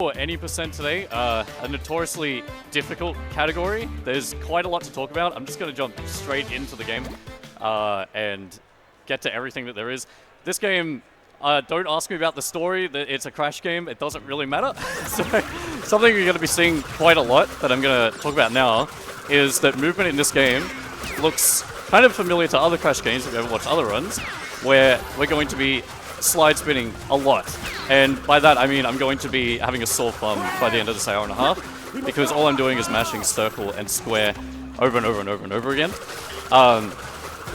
For any percent today, a notoriously difficult category. There's quite a lot to talk about. I'm just going to jump straight into the game and get to everything that there is. This game, don't ask me about the story. It's a crash game. It doesn't really matter. So, something you're going to be seeing quite a lot that I'm going to talk about now is that movement in this game looks kind of familiar to other crash games if you've ever watched other runs, where we're going to be slide spinning a lot. And by that I mean I'm going to be having a sore thumb by the end of this hour and a half, because all I'm doing is mashing circle and square over and over and over and over again.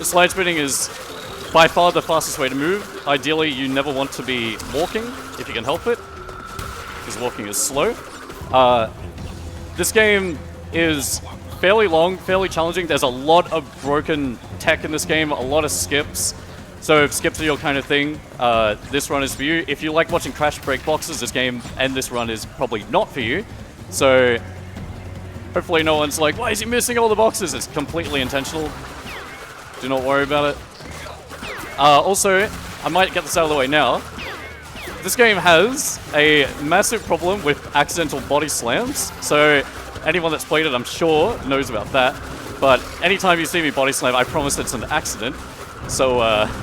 Slide spinning is by far the fastest way to move. Ideally you never want to be walking if you can help it, because walking is slow. This game is fairly long, fairly challenging. There's a lot of broken tech in this game, a lot of skips. So if skips are your kind of thing, this run is for you. If you like watching Crash break boxes, this game and this run is probably not for you. So hopefully no one's like, why is he missing all the boxes? It's completely intentional. Do not worry about it. Also, I might get this out of the way now. This game has a massive problem with accidental body slams. So anyone that's played it, I'm sure, knows about that. But anytime you see me body slam, I promise it's an accident. So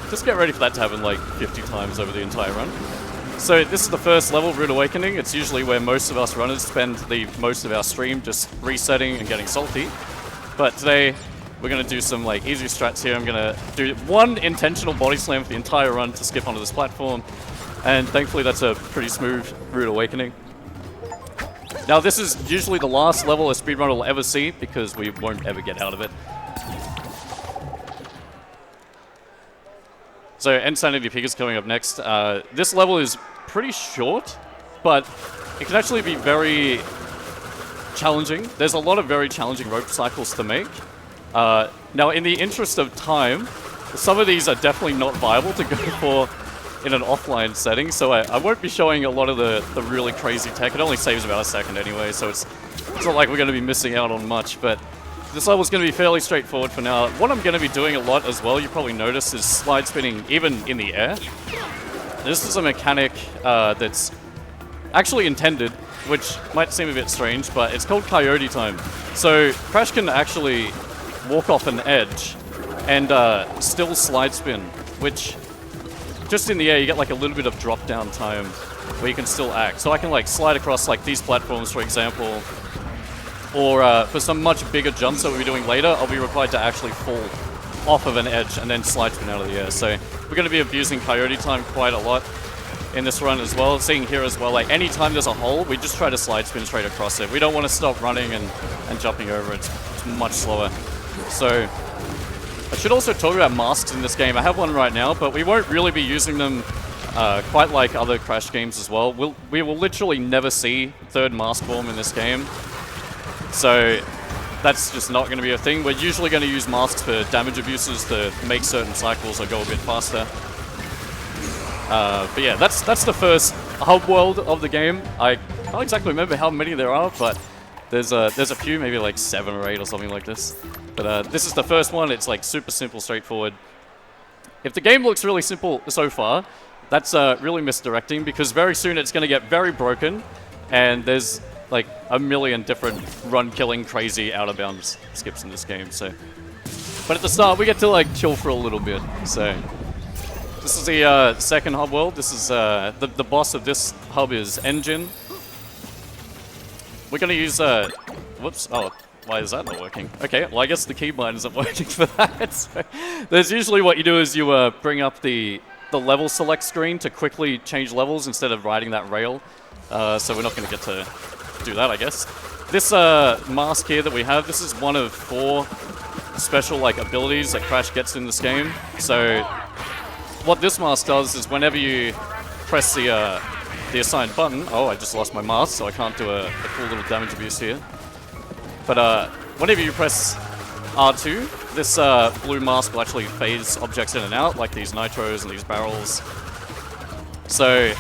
just get ready for that to happen like 50 times over the entire run. So this is the first level, Rude Awakening. It's usually where most of us runners spend the most of our stream just resetting and getting salty. But today we're going to do some like easy strats here. I'm going to do one intentional body slam for the entire run to skip onto this platform. And thankfully that's a pretty smooth Rude Awakening. Now this is usually the last level a speedrunner will ever see, because we won't ever get out of it. So Insanity Peak is coming up next. This level is pretty short, but it can actually be very challenging. There's a lot of very challenging rope cycles to make. Now in the interest of time, some of these are definitely not viable to go for in an offline setting, so I won't be showing a lot of the really crazy tech. It only saves about a second anyway, so it's not like we're going to be missing out on much, but this level is going to be fairly straightforward for now. What I'm going to be doing a lot as well, you probably noticed, is slide spinning even in the air. This is a mechanic that's actually intended, which might seem a bit strange, but it's called coyote time. So Crash can actually walk off an edge and still slide spin, which just in the air you get like a little bit of drop down time where you can still act. So I can like slide across like these platforms, for example, or for some much bigger jumps that we'll be doing later, I'll be required to actually fall off of an edge and then slide spin out of the air. So we're going to be abusing coyote time quite a lot in this run as well. Seeing here as well, like anytime there's a hole, we just try to slide spin straight across it. We don't want to stop running and jumping over. It's much slower. So I should also talk about masks in this game. I have one right now, but we won't really be using them quite like other Crash games as well. We will literally never see third mask form in this game. So that's just not going to be a thing. We're usually going to use masks for damage abuses to make certain cycles or go a bit faster. But yeah, that's the first hub world of the game. I can't exactly remember how many there are, but there's a few, maybe like 7 or 8 or something like this. But this is the first one. It's like super simple, straightforward. If the game looks really simple so far, that's really misdirecting, because very soon it's going to get very broken, and there's like a million different run-killing, crazy, out-of-bounds skips in this game. So, but at the start, we get to like chill for a little bit. So, this is the second hub world. This is the boss of this hub is Engine. We're gonna use whoops. Oh, why is that not working? Okay, well I guess the keybind isn't working for that. So, there's usually what you do is you bring up the level select screen to quickly change levels instead of riding that rail. So we're not gonna get to do that, I guess. This mask here that we have, this is one of 4 special like abilities that Crash gets in this game. So what this mask does is whenever you press the assigned button, oh, I just lost my mask, so I can't do a full little damage abuse here. But whenever you press R2, this blue mask will actually phase objects in and out, like these nitros and these barrels. So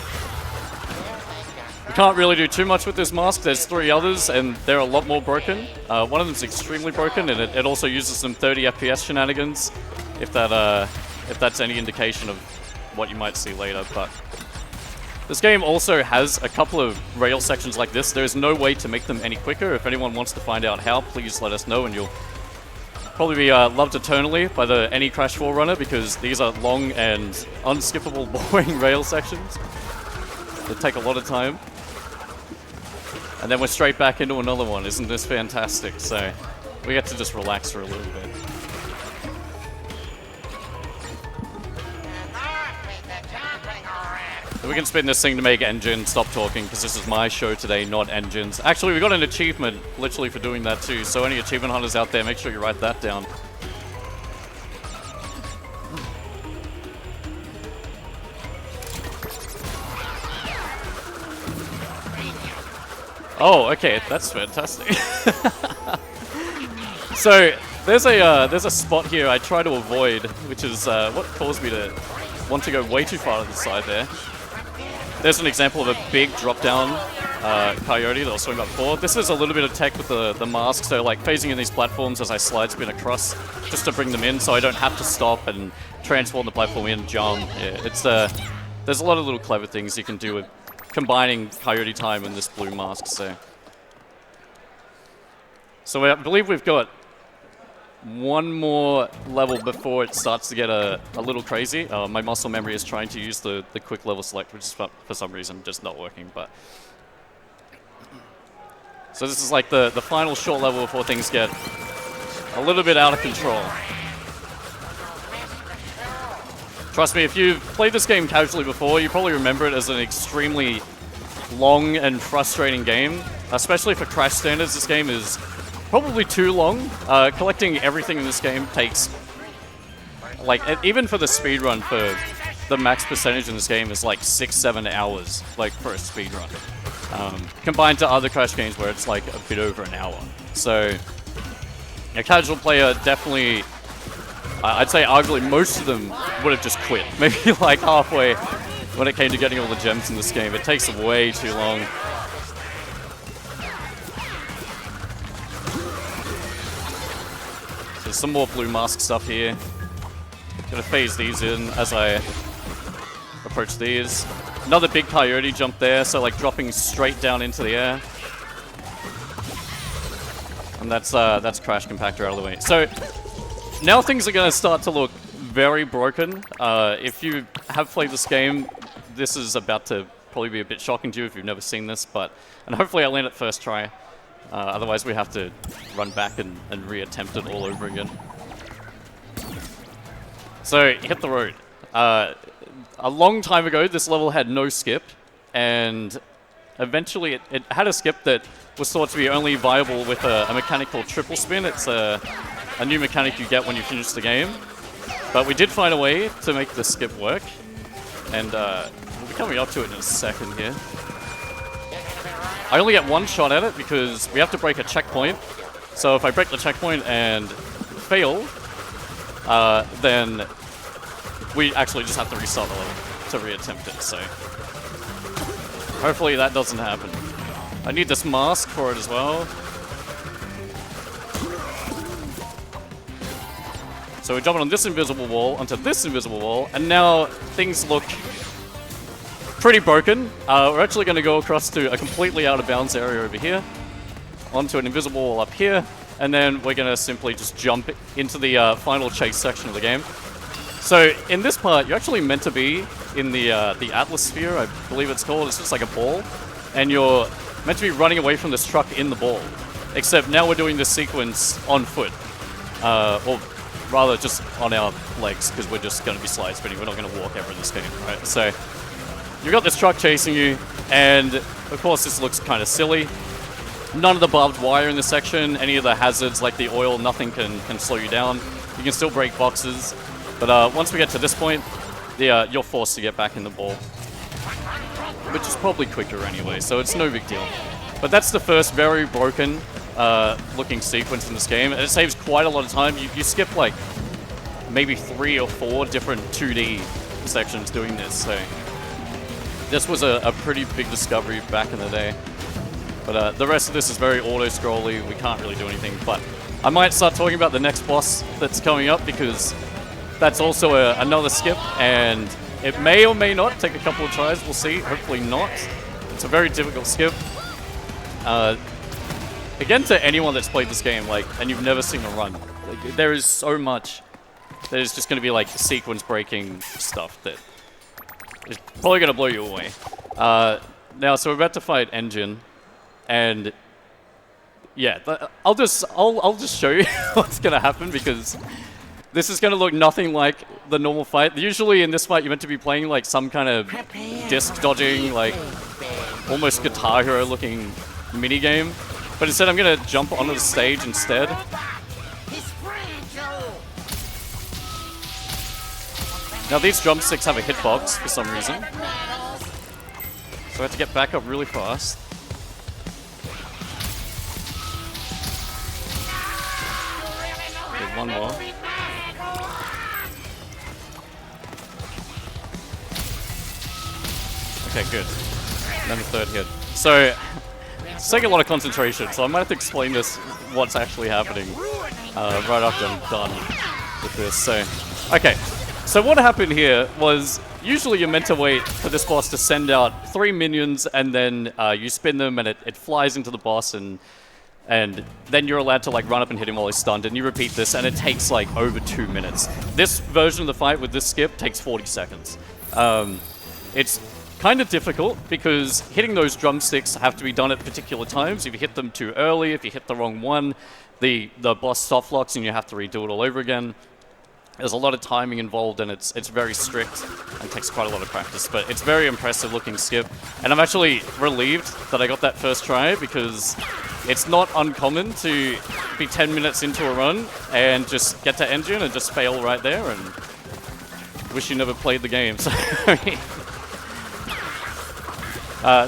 we can't really do too much with this mask. There's 3 others, and they're a lot more broken. One of them's extremely broken, and it also uses some 30 FPS shenanigans, if that's any indication of what you might see later. But This game also has a couple of rail sections like this. There's no way to make them any quicker. If anyone wants to find out how, please let us know, and you'll probably be loved eternally by the any Crash 4 runner, because these are long and unskippable, boring rail sections that take a lot of time. And then we're straight back into another one. Isn't this fantastic? So we get to just relax for a little bit. We can spin this thing to make Engine stop talking, because this is my show today, not Engine's. Actually, we got an achievement literally for doing that too, so any achievement hunters out there, make sure you write that down. Oh, okay, that's fantastic. So there's a spot here I try to avoid, which is what caused me to want to go way too far to the side there. There's an example of a big drop-down coyote that I was talking about before. This is a little bit of tech with the mask, so like phasing in these platforms as I slide spin across, just to bring them in so I don't have to stop and transform the platform in, jump. Yeah, it's there's a lot of little clever things you can do with combining coyote time and this blue mask. So I believe we've got one more level before it starts to get a little crazy. My muscle memory is trying to use the quick level select, which is for some reason just not working. But so this is like the final short level before things get a little bit out of control. Trust me, if you've played this game casually before, you probably remember it as an extremely long and frustrating game. Especially for Crash standards, this game is probably too long. Collecting everything in this game takes, like, even for the speedrun, for the max percentage in this game is like 6-7 hours, like, for a speedrun. Combined to other Crash games where it's like a bit over an hour. So, a casual player definitely, I'd say arguably most of them would have just quit. Maybe like halfway when it came to getting all the gems in this game. It takes way too long. There's some more blue mask stuff here. Gonna phase these in as I approach these. Another big coyote jump there, so like dropping straight down into the air. And that's Crash Compactor out of the way. So now things are gonna start to look very broken. If you have played this game, this is about to probably be a bit shocking to you if you've never seen this, and hopefully I land it first try. Otherwise we have to run back and reattempt it all over again. So, hit the road. A long time ago, this level had no skip, and eventually it had a skip that was thought to be only viable with a mechanic called triple spin. It's a new mechanic you get when you finish the game. But we did find a way to make the skip work, and we'll be coming up to it in a second here. I only get one shot at it because we have to break a checkpoint. So if I break the checkpoint and fail, then we actually just have to restart the level to reattempt it. So hopefully that doesn't happen. I need this mask for it as well. So we're jumping on this invisible wall onto this invisible wall, and now things look pretty broken. We're actually going to go across to a completely out of bounds area over here, onto an invisible wall up here, and then we're going to simply just jump into the final chase section of the game. So in this part, you're actually meant to be in the Atlas Sphere, I believe it's called. It's just like a ball, and you're meant to be running away from this truck in the ball. Except now we're doing this sequence on foot, or rather just on our legs, because we're just going to be slide spinning. We're not going to walk ever in this game, right? So you've got this truck chasing you, and of course this looks kind of silly. None of the barbed wire in this section, any of the hazards like the oil, nothing can slow you down. You can still break boxes, but once we get to this point, you're forced to get back in the ball, which is probably quicker anyway, so it's no big deal. But that's the first very broken looking sequence in this game, and it saves quite a lot of time. You skip like maybe 3 or 4 different 2D sections doing this, so this was a pretty big discovery back in the day. But the rest of this is very auto-scrolly. We can't really do anything, but I might start talking about the next boss that's coming up, because that's also another skip, and It may or may not take a couple of tries, we'll see. Hopefully not. It's a very difficult skip. Again, to anyone that's played this game, like, and you've never seen a run, like, there is so much that is just going to be like sequence-breaking stuff that is probably going to blow you away. Now, so we're about to fight Engine, and yeah, I'll just show you what's going to happen, because this is going to look nothing like the normal fight. Usually in this fight, you're meant to be playing like some kind of disc dodging, like almost Guitar Hero looking mini game. But instead, I'm going to jump onto the stage instead. Now these drumsticks have a hitbox for some reason, so I have to get back up really fast. Okay, one more. Okay, good. And then the third hit. So, it's taking a lot of concentration, so I might have to explain this, what's actually happening, right after I'm done with this. So, okay. So what happened here was, usually you're meant to wait for this boss to send out 3 minions, and then you spin them, and it flies into the boss, and then you're allowed to like run up and hit him while he's stunned, and you repeat this, and it takes like over 2 minutes. This version of the fight with this skip takes 40 seconds. It's kind of difficult because hitting those drumsticks have to be done at particular times. If you hit them too early, if you hit the wrong one, the boss soft locks and you have to redo it all over again. There's a lot of timing involved, and it's very strict and takes quite a lot of practice, but it's very impressive looking skip. And I'm actually relieved that I got that first try, because it's not uncommon to be 10 minutes into a run and just get to Engine and just fail right there and wish you never played the game.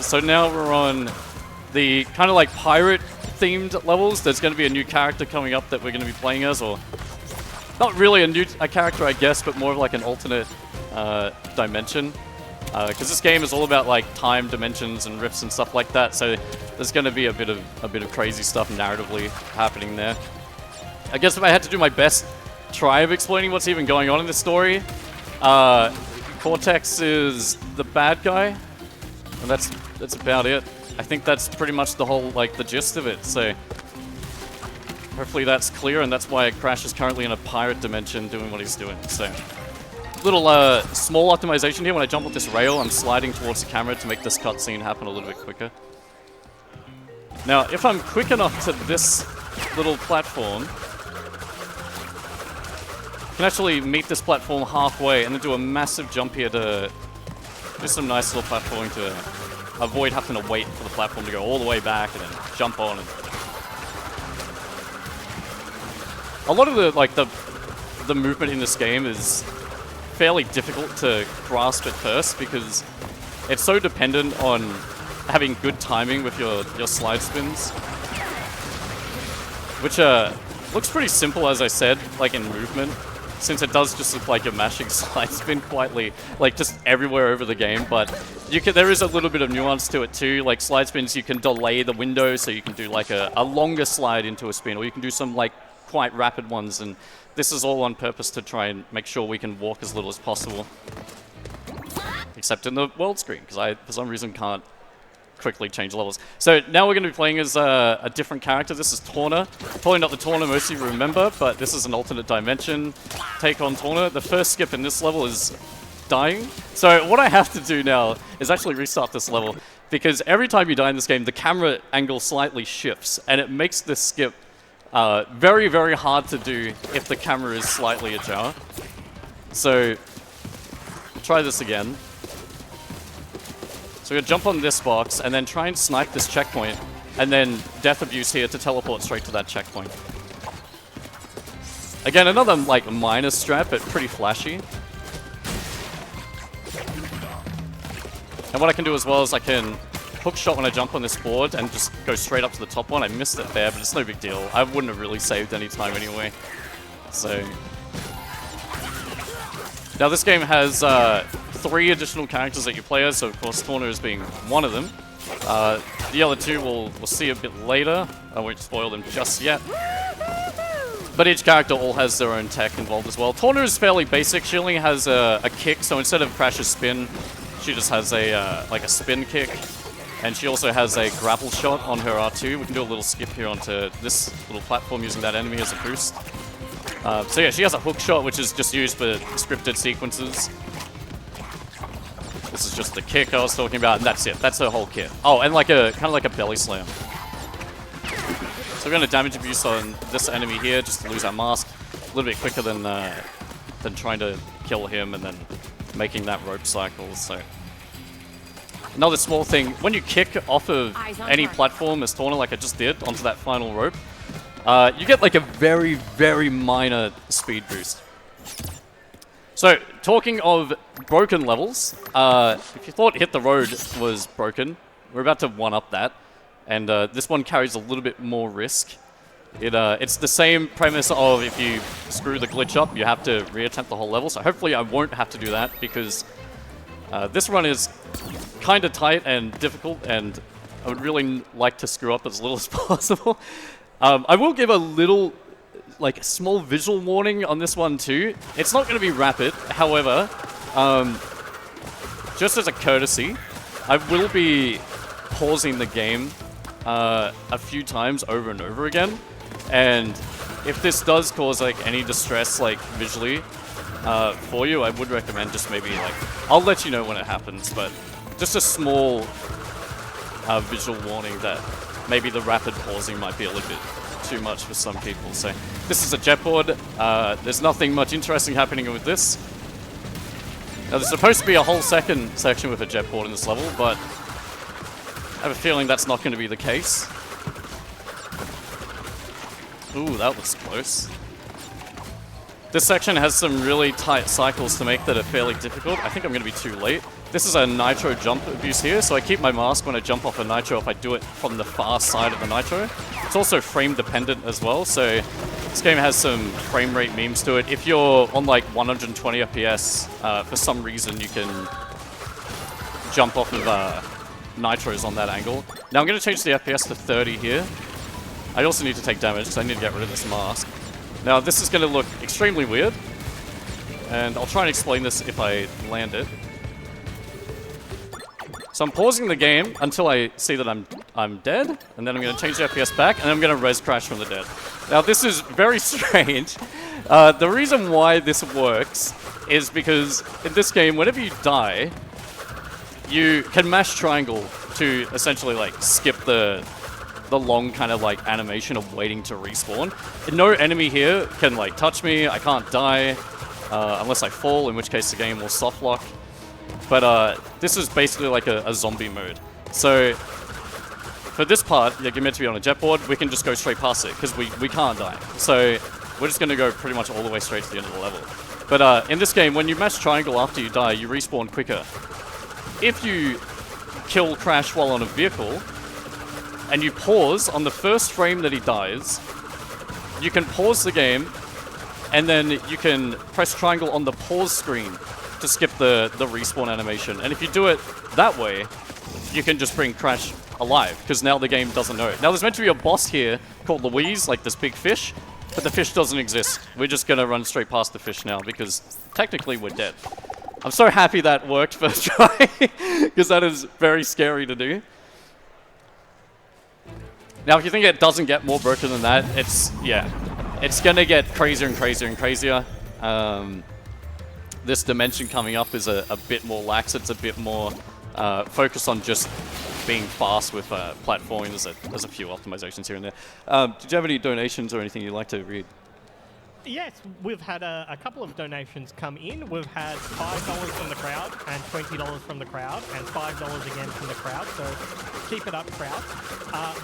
So now we're on the kind of like pirate themed levels. There's going to be a new character coming up that we're going to be playing as, or not really a character, I guess, but more of like an alternate dimension. Because this game is all about like time dimensions and rifts and stuff like that. So there's going to be a bit of crazy stuff narratively happening there. I guess if I had to do my best try of explaining what's even going on in this story, Cortex is the bad guy, and that's about it. I think that's pretty much the whole like the gist of it. So hopefully that's clear, and that's why Crash is currently in a pirate dimension doing what he's doing. So, little small optimization here. When I jump off this rail, I'm sliding towards the camera to make this cutscene happen a little bit quicker. Now, if I'm quick enough to this little platform, I can actually meet this platform halfway and then do a massive jump here to do some nice little platforming to avoid having to wait for the platform to go all the way back and then jump on. And a lot of the movement in this game is fairly difficult to grasp at first, because it's so dependent on having good timing with your slide spins, which looks pretty simple, as I said, like in movement, since it does just look like you're mashing slide spin quietly, like just everywhere over the game. But there is a little bit of nuance to it too. Like slide spins, you can delay the window, so you can do like a longer slide into a spin, or you can do some like quite rapid ones, and this is all on purpose to try and make sure we can walk as little as possible. Except in the world screen, because I, for some reason, can't quickly change levels. So now we're going to be playing as a different character. This is Torna. Probably not the Torna most of you remember, but this is an alternate dimension take on Torna. The first skip in this level is dying. So what I have to do now is actually restart this level, because every time you die in this game, the camera angle slightly shifts, and it makes this skip very, very hard to do if the camera is slightly ajar. So, try this again. So we're going to jump on this box and then try and snipe this checkpoint, and then Death Abuse here to teleport straight to that checkpoint. Again, another like minor strat, but pretty flashy. And what I can do as well is I can hook shot when I jump on this board and just go straight up to the top one. I missed it there, but it's no big deal. I wouldn't have really saved any time anyway. So now this game has 3 additional characters that you play as, so of course Torna is being one of them. The other 2 we'll see a bit later. I won't spoil them just yet. But each character all has their own tech involved as well. Torna is fairly basic. She only has a kick, so instead of Crash's spin, she just has a like a spin kick. And she also has a grapple shot on her R2. We can do a little skip here onto this little platform using that enemy as a boost. So yeah, she has a hook shot, which is just used for scripted sequences. This is just the kick I was talking about, and that's it. That's her whole kit. Oh, and like a kind of like a belly slam. So we're going to damage abuse on this enemy here, just to lose our mask a little bit quicker than trying to kill him and then making that rope cycle. So another small thing, when you kick off of any platform as Torna, like I just did, onto that final rope, you get like a very, very minor speed boost. So, talking of broken levels, if you thought Hit the Road was broken, we're about to one-up that. And this one carries a little bit more risk. It's the same premise of if you screw the glitch up, you have to reattempt the whole level. So hopefully I won't have to do that, because this run is kind of tight and difficult, and I would really like to screw up as little as possible. I will give a little, like, small visual warning on this one too. It's not going to be rapid, however, just as a courtesy, I will be pausing the game a few times over and over again, and if this does cause like any distress like visually for you, I would recommend just maybe like, I'll let you know when it happens, but just a small visual warning that maybe the rapid pausing might be a little bit too much for some people. So this is a jetboard. There's nothing much interesting happening with this. Now there's supposed to be a whole second section with a jetboard in this level, but I have a feeling that's not going to be the case. Ooh, that was close. This section has some really tight cycles to make that are fairly difficult. I think I'm going to be too late. This is a nitro jump abuse here, so I keep my mask when I jump off a nitro if I do it from the far side of the nitro. It's also frame dependent as well, so this game has some frame rate memes to it. If you're on like 120 FPS, for some reason you can jump off of nitros on that angle. Now I'm going to change the FPS to 30 here. I also need to take damage because I need to get rid of this mask. Now this is going to look extremely weird, and I'll try and explain this if I land it. So I'm pausing the game until I see that I'm dead, and then I'm going to change the FPS back, and I'm going to res crash from the dead. Now this is very strange. The reason why this works is because in this game, whenever you die, you can mash triangle to essentially like skip the long kind of like animation of waiting to respawn. And no enemy here can like touch me. I can't die unless I fall, in which case the game will soft lock. But this is basically like a zombie mode. So for this part, you're meant to be on a jetboard, we can just go straight past it because we can't die. So we're just going to go pretty much all the way straight to the end of the level. But in this game, when you mash triangle after you die, you respawn quicker. If you kill Crash while on a vehicle, and you pause on the first frame that he dies, you can pause the game, and then you can press triangle on the pause screen to skip the respawn animation. And if you do it that way, you can just bring Crash alive, because now the game doesn't know it. Now there's meant to be a boss here called Louise, like this big fish, but the fish doesn't exist. We're just gonna run straight past the fish now, because technically we're dead. I'm so happy that worked first try, because that is very scary to do. Now, if you think it doesn't get more broken than that, it's gonna get crazier and crazier and crazier. This dimension coming up is a bit more lax. It's a bit more focused on just being fast with platforming. There's a few optimizations here and there. Did you have any donations or anything you'd like to read? Yes, we've had a couple of donations come in. We've had $5 from the crowd, and $20 from the crowd, and $5 again from the crowd, so keep it up, crowd.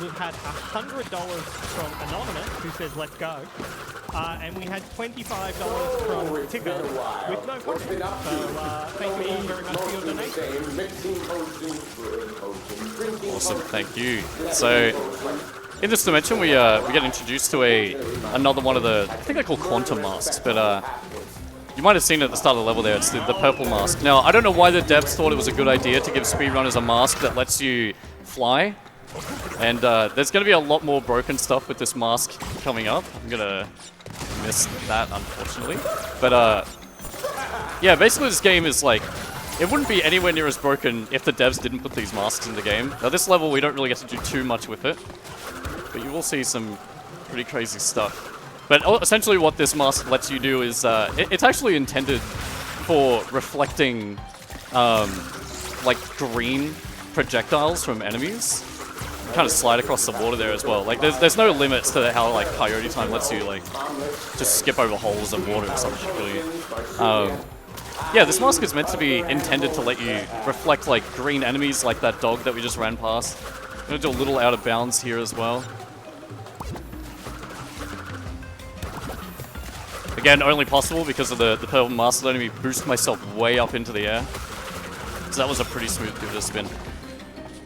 We've had $100 from Anonymous, who says, let's go. And we had $25 from Ticker with no comment. So thank you all very much for your donation. Awesome, thank you. So in this dimension, we get introduced to another one of the, I think they're called quantum masks, but you might have seen it at the start of the level there. It's the purple mask. Now, I don't know why the devs thought it was a good idea to give speedrunners a mask that lets you fly, and there's going to be a lot more broken stuff with this mask coming up. I'm going to missed that, unfortunately. But yeah, basically this game is like, it wouldn't be anywhere near as broken if the devs didn't put these masks in the game. Now this level, we don't really get to do too much with it, but you will see some pretty crazy stuff. But essentially what this mask lets you do is, it's actually intended for reflecting, like green projectiles from enemies. Kind of slide across the water there as well. Like there's no limits to how like Coyote Time lets you like just skip over holes and water and stuff really. Yeah, this mask is meant to be intended to let you reflect like green enemies like that dog that we just ran past. I'm gonna do a little out of bounds here as well. Again, only possible because of the purple mask letting me boost myself way up into the air. So that was a pretty smooth give it a spin.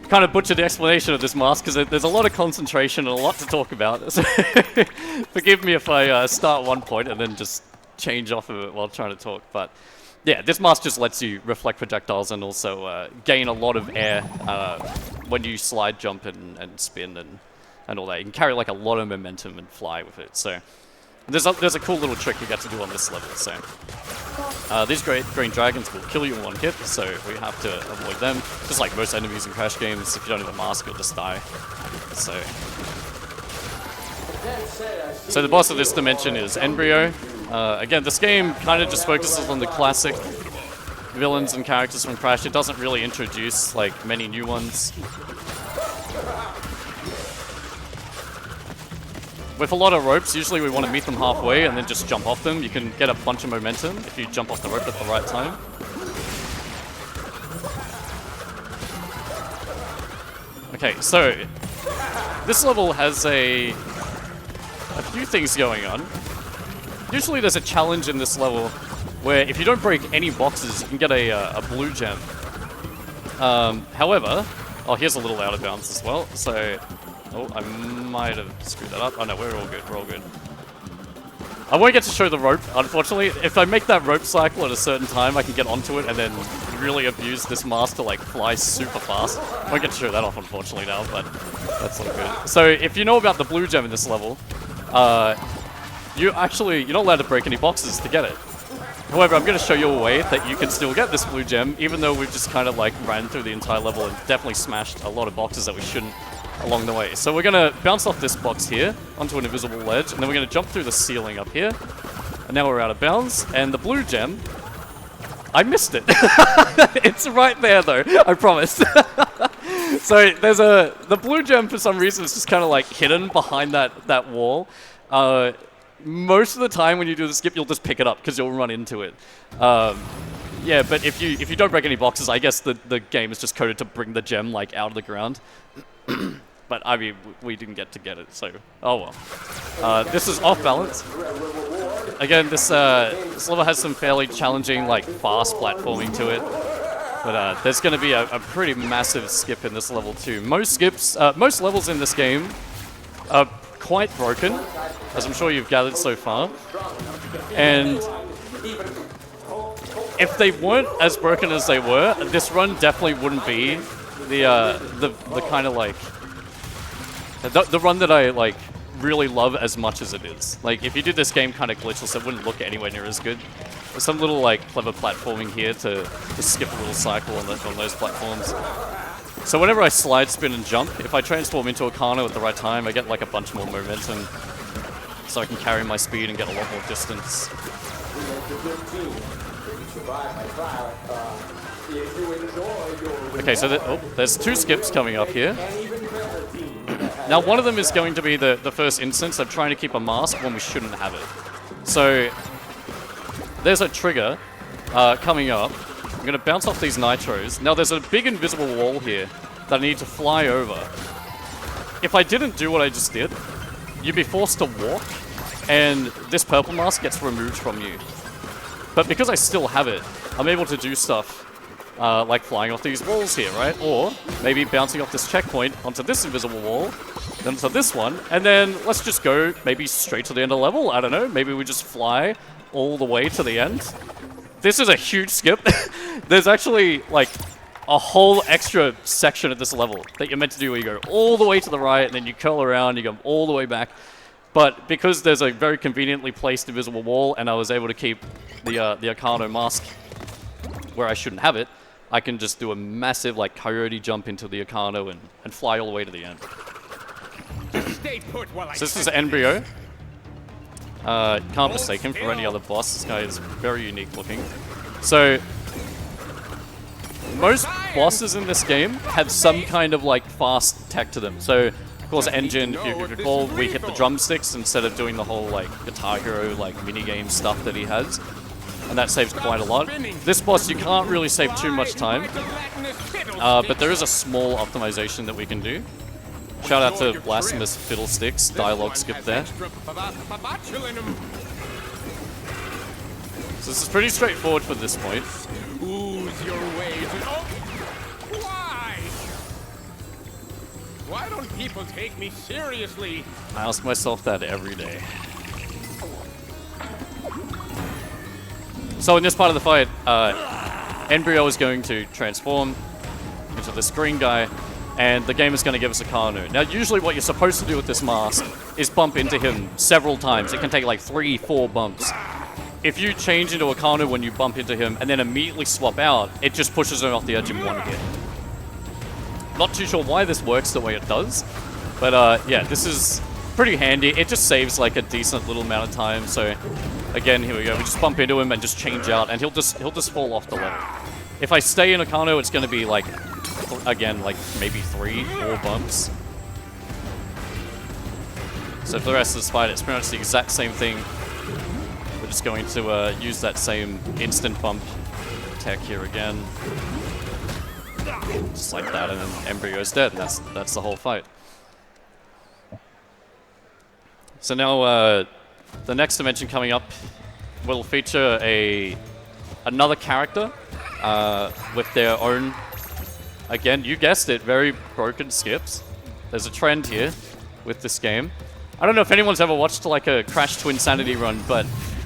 Kind of butchered the explanation of this mask because there's a lot of concentration and a lot to talk about. So forgive me if I start one point and then just change off of it while trying to talk. But yeah, this mask just lets you reflect projectiles and also gain a lot of air when you slide, jump, and spin and all that. You can carry like a lot of momentum and fly with it. So there's a cool little trick you get to do on this level. So these green dragons will kill you in one hit, so we have to avoid them. Just like most enemies in Crash games, if you don't have a mask, you'll just die. So the boss of this dimension is Embryo. Again, this game kind of just focuses on the classic villains and characters from Crash. It doesn't really introduce like many new ones. With a lot of ropes, usually we want to meet them halfway and then just jump off them. You can get a bunch of momentum if you jump off the rope at the right time. Okay, so this level has a few things going on. Usually there's a challenge in this level where if you don't break any boxes, you can get a blue gem. However, oh, here's a little out of bounds as well. So, oh, I might have screwed that up. Oh no, we're all good, we're all good. I won't get to show the rope, unfortunately. If I make that rope cycle at a certain time, I can get onto it and then really abuse this mask to like fly super fast. I won't get to show that off, unfortunately, now, but that's all good. So if you know about the blue gem in this level, you're not allowed to break any boxes to get it. However, I'm going to show you a way that you can still get this blue gem, even though we've just kind of like ran through the entire level and definitely smashed a lot of boxes that we shouldn't along the way. So we're going to bounce off this box here onto an invisible ledge, and then we're going to jump through the ceiling up here. And now we're out of bounds, and the blue gem, I missed it. It's right there though, I promise. So there's the blue gem for some reason is just kind of like hidden behind that wall. Most of the time when you do the skip, you'll just pick it up because you'll run into it. Yeah, but if you don't break any boxes, I guess the game is just coded to bring the gem like out of the ground. But I mean, we didn't get to get it, so oh well. This is off balance. Again, this level has some fairly challenging, like fast platforming to it. But there's going to be a pretty massive skip in this level too. Most levels in this game are quite broken, as I'm sure you've gathered so far. And if they weren't as broken as they were, this run definitely wouldn't be the kind of like the run that I like really love as much as it is. Like if you did this game kind of glitchless, it wouldn't look anywhere near as good. There's some little like clever platforming here to skip a little cycle on those platforms. So whenever I slide, spin, and jump, if I transform into a Kano at the right time, I get like a bunch more momentum, so I can carry my speed and get a lot more distance. Okay, so there's two skips coming up here. Now one of them is going to be the first instance of trying to keep a mask when we shouldn't have it. So there's a trigger coming up. I'm going to bounce off these nitros. Now there's a big invisible wall here that I need to fly over. If I didn't do what I just did, you'd be forced to walk, and this purple mask gets removed from you. But because I still have it, I'm able to do stuff like flying off these walls here, right? Or maybe bouncing off this checkpoint onto this invisible wall, then to this one, and then let's just go maybe straight to the end of the level. I don't know, maybe we just fly all the way to the end. This is a huge skip. There's actually like a whole extra section of this level that you're meant to do where you go all the way to the right and then you curl around, you go all the way back. But because there's a very conveniently placed invisible wall, and I was able to keep the Arcano mask where I shouldn't have it, I can just do a massive like coyote jump into the Arcano and fly all the way to the end. So this is Embryo. Can't mistake him for any other boss. This guy is very unique looking. So most bosses in this game have some kind of like fast tech to them. So of course Engine, if you recall, we hit the drumsticks instead of doing the whole like Guitar Hero like minigame stuff that he has. And that saves quite a lot. This boss you can't really save too much time. But there is a small optimization that we can do. Shout out to Blasphemous Fiddlesticks, dialogue skip there. So this is pretty straightforward for this point. Why don't people take me seriously? I ask myself that every day. So in this part of the fight, Embryo is going to transform into this green guy, and the game is going to give us a Arcano. Now usually what you're supposed to do with this mask is bump into him several times. It can take like 3-4 bumps. If you change into a Arcano when you bump into him and then immediately swap out, it just pushes him off the edge in one hit. Not too sure why this works the way it does, but yeah, this is pretty handy. It just saves like a decent little amount of time. So again, here we go. We just bump into him and just change out, and he'll just fall off the level. If I stay in Arcano, it's going to be like, again, like maybe 3-4 bumps. So for the rest of this fight, it's pretty much the exact same thing. We're just going to use that same instant bump tech here again. Just like that, and then Embryo's dead, and that's the whole fight. So now, the next dimension coming up will feature another character with their own, again, you guessed it, very broken skips. There's a trend here with this game. I don't know if anyone's ever watched like a Crash to Insanity run, but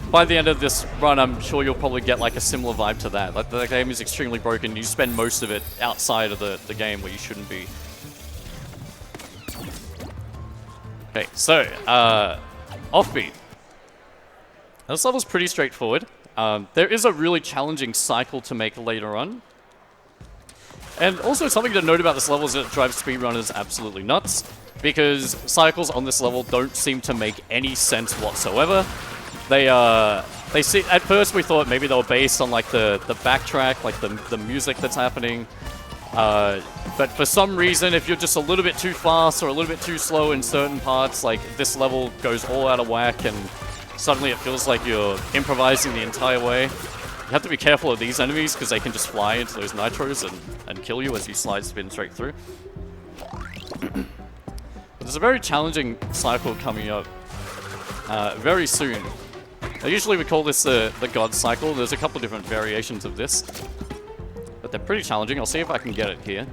by the end of this run, I'm sure you'll probably get like a similar vibe to that. Like the game is extremely broken. You spend most of it outside of the game where you shouldn't be. Okay, so offbeat. This level's pretty straightforward. There is a really challenging cycle to make later on. And also something to note about this level is that it drives speedrunners absolutely nuts, because cycles on this level don't seem to make any sense whatsoever. They see, at first we thought maybe they were based on like the backtrack, like the music that's happening. But for some reason, if you're just a little bit too fast or a little bit too slow in certain parts, like this level goes all out of whack and suddenly it feels like you're improvising the entire way. You have to be careful of these enemies because they can just fly into those nitros and kill you as you slide spin straight through. There's a very challenging cycle coming up very soon. Now, usually we call this the God cycle. There's a couple different variations of this, but they're pretty challenging. I'll see if I can get it here.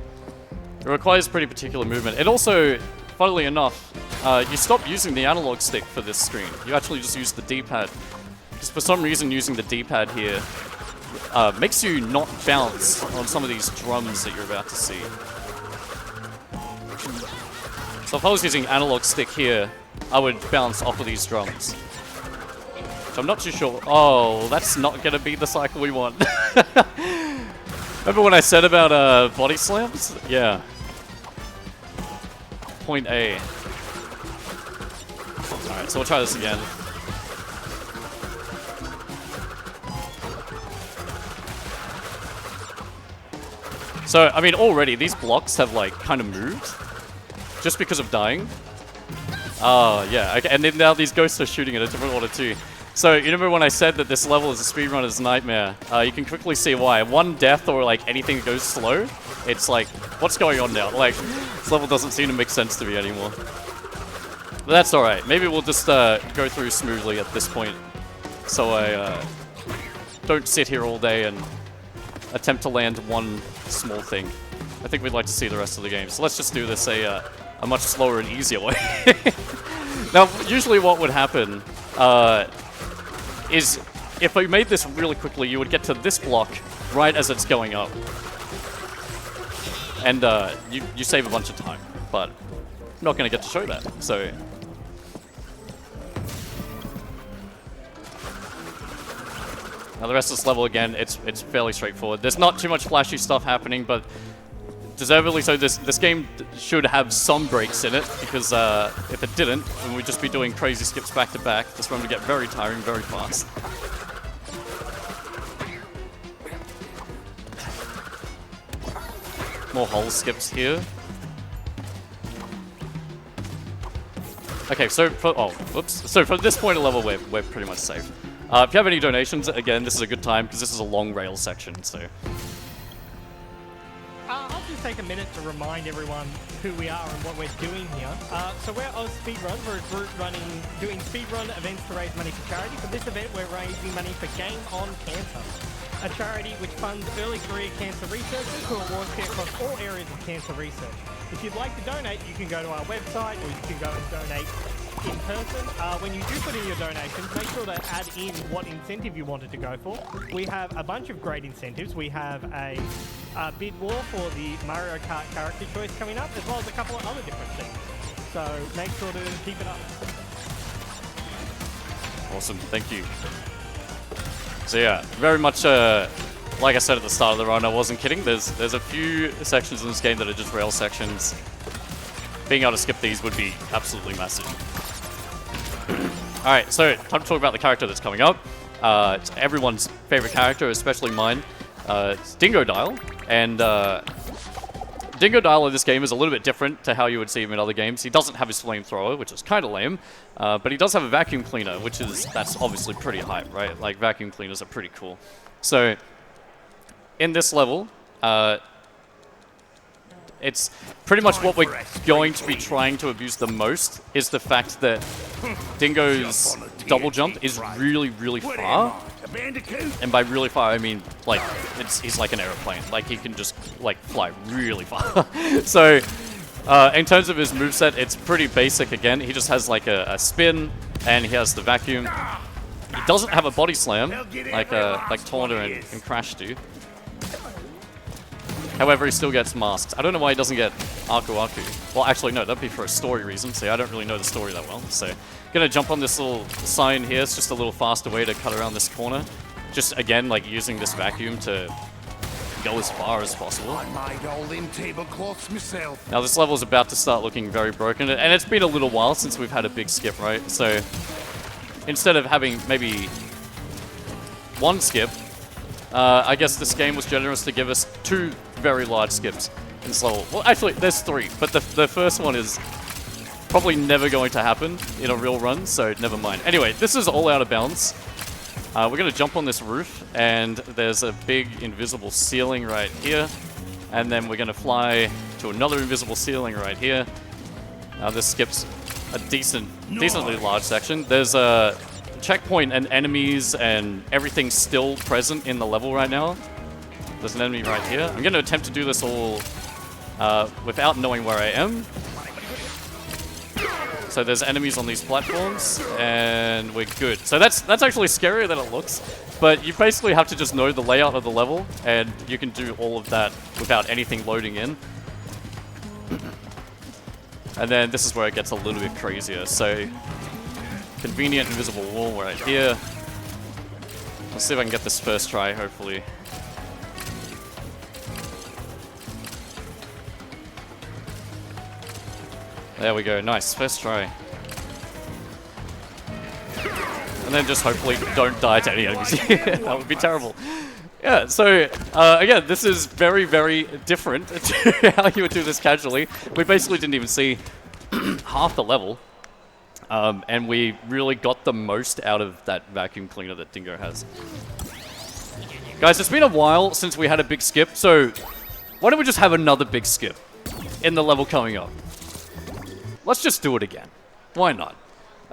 It requires pretty particular movement. It also, funnily enough, you stop using the analog stick for this screen. You actually just use the D-pad. Because for some reason using the D-pad here makes you not bounce on some of these drums that you're about to see. So if I was using analog stick here, I would bounce off of these drums. So I'm not too sure. Oh, that's not going to be the cycle we want. Remember when I said about body slams? Yeah. Point A. Alright, so we'll try this again. So, I mean, already these blocks have, like, kind of moved. Just because of dying. Oh, yeah. Okay, and then now these ghosts are shooting in a different order, too. So, you remember when I said that this level is a speedrunner's nightmare? You can quickly see why. One death or, like, anything that goes slow, it's like, what's going on now? Like, this level doesn't seem to make sense to me anymore. But that's alright. Maybe we'll just go through smoothly at this point. So I don't sit here all day and attempt to land one small thing. I think we'd like to see the rest of the game. So let's just do this a much slower and easier way. Now, usually what would happen is if I made this really quickly, you would get to this block right as it's going up. And you save a bunch of time, but I'm not going to get to show that. So Now the rest of this level, again, it's fairly straightforward. There's not too much flashy stuff happening, but deservedly so. This game should have some breaks in it, because if it didn't, then we'd just be doing crazy skips back to back. This one would get very tiring very fast. More hole skips here. Okay, so so from this point of level, we're pretty much safe. If you have any donations, again, this is a good time because this is a long rail section. So I'll just take a minute to remind everyone who we are and what we're doing here. So we're AusSpeedruns. We're a group doing speedrun events to raise money for charity. For this event, we're raising money for Game On Cancer, a charity which funds early career cancer researchers who are working across all areas of cancer research. If you'd like to donate, you can go to our website, or you can go and donate in person. When you do put in your donations, make sure to add in what incentive you wanted to go for. We have a bunch of great incentives. We have a bid war for the Mario Kart character choice coming up, as well as a couple of other different things. So make sure to keep it up. awesome, thank you. So yeah, very much like I said at the start of the run, I wasn't kidding. There's a few sections in this game that are just rail sections. Being able to skip these would be absolutely massive. Alright, so time to talk about the character that's coming up. It's everyone's favorite character, especially mine. It's Dingodile, and Dingodile in this game is a little bit different to how you would see him in other games. He doesn't have his flamethrower, which is kind of lame, but he does have a vacuum cleaner, that's obviously pretty hype, right? Like, vacuum cleaners are pretty cool. So in this level, it's pretty much what we're going to be trying to abuse the most is the fact that Dingo's double jump is really, really far. And by really far, I mean, like, he's like an aeroplane. Like, he can just, like, fly really far. So, in terms of his moveset, it's pretty basic again. He just has, like, a spin, and he has the vacuum. He doesn't have a body slam, like Taunter and Crash do. However, he still gets masks. I don't know why he doesn't get Aku Aku. Well, actually, no, that'd be for a story reason. So I don't really know the story that well. So, gonna jump on this little sign here. It's just a little faster way to cut around this corner. Just, again, like, using this vacuum to go as far as possible. I made all them tablecloths myself. Now, this level is about to start looking very broken. And it's been a little while since we've had a big skip, right? So, instead of having maybe one skip, I guess this game was generous to give us 2 very large skips in this level. Well, actually, there's 3, but the first one is probably never going to happen in a real run, so never mind. Anyway, this is all out of bounds. We're going to jump on this roof, and there's a big invisible ceiling right here. And then we're going to fly to another invisible ceiling right here. Now, this skips a decently large section. There's a checkpoint and enemies and everything still present in the level right now. There's an enemy right here. I'm going to attempt to do this all without knowing where I am. So there's enemies on these platforms, and we're good. So that's actually scarier than it looks, but you basically have to just know the layout of the level, and you can do all of that without anything loading in. And then this is where it gets a little bit crazier. So convenient invisible wall right here. Let's see if I can get this first try, hopefully. There we go, nice, first try. And then just hopefully don't die to any enemies. That would be terrible. Yeah, so again, this is very, very different to how you would do this casually. We basically didn't even see half the level. And we really got the most out of that vacuum cleaner that Dingo has. Guys, it's been a while since we had a big skip, so why don't we just have another big skip in the level coming up? Let's just do it again. Why not?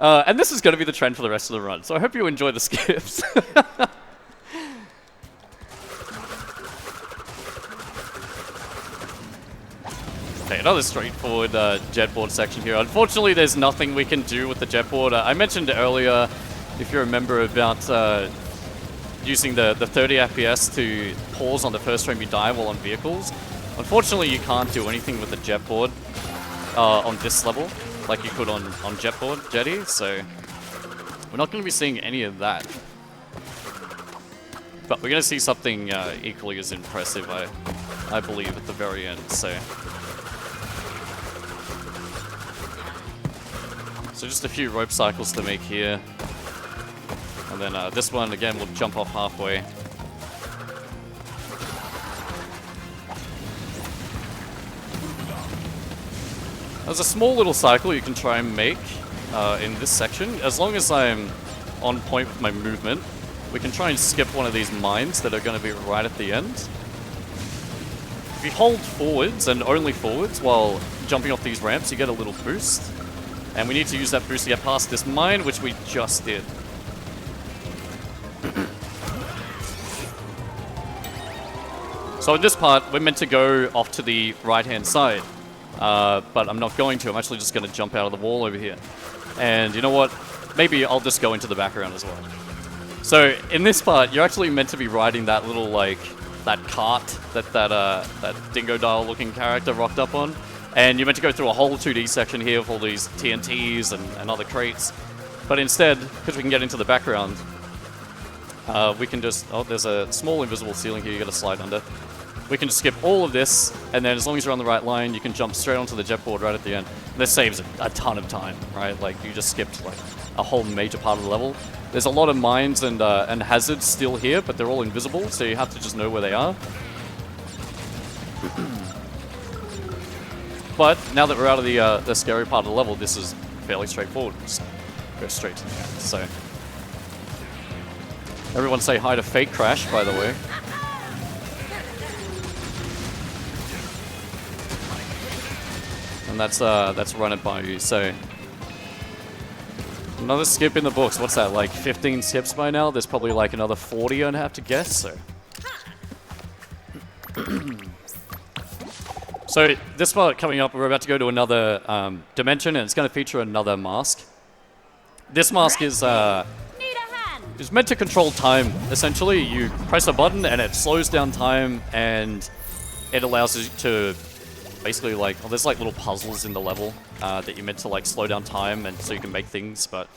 And this is going to be the trend for the rest of the run, so I hope you enjoy the skips. Okay, another straightforward jetboard section here. Unfortunately, there's nothing we can do with the jetboard. I mentioned earlier, if you remember, about using the 30 FPS to pause on the first frame you die while on vehicles. Unfortunately, you can't do anything with the jetboard on this level like you could on Jetty, so we're not going to be seeing any of that. But we're going to see something equally as impressive, I believe, at the very end. So just a few rope cycles to make here. And then this one, again, will jump off halfway. There's a small little cycle you can try and make in this section. As long as I'm on point with my movement, we can try and skip one of these mines that are going to be right at the end. If you hold forwards and only forwards while jumping off these ramps, you get a little boost. And we need to use that boost to get past this mine, which we just did. So in this part, we're meant to go off to the right-hand side. But I'm not going to. I'm actually just going to jump out of the wall over here. And you know what? Maybe I'll just go into the background as well. So in this part, you're actually meant to be riding that little, like, that cart that dingo dial-looking character rocked up on. And you're meant to go through a whole 2D section here with all these TNTs and other crates. But instead, because we can get into the background, we can just... Oh, there's a small invisible ceiling here you gotta slide under. We can just skip all of this, and then as long as you're on the right line, you can jump straight onto the jet board right at the end. And this saves a ton of time, right? Like, you just skipped, like, a whole major part of the level. There's a lot of mines and hazards still here, but they're all invisible, so you have to just know where they are. But now that we're out of the scary part of the level, this is fairly straightforward. Just go straight to the end. So, everyone say hi to Fake Crash, by the way. And that's Run It By You. So, another skip in the books. What's that, like 15 skips by now? There's probably like another 40 I'd have to guess. So this part coming up, we're about to go to another dimension, and it's going to feature another mask. This mask is meant to control time. Essentially, you press a button and it slows down time, and it allows you to basically, like, well, there's like little puzzles in the level that you're meant to like slow down time, and so you can make things. But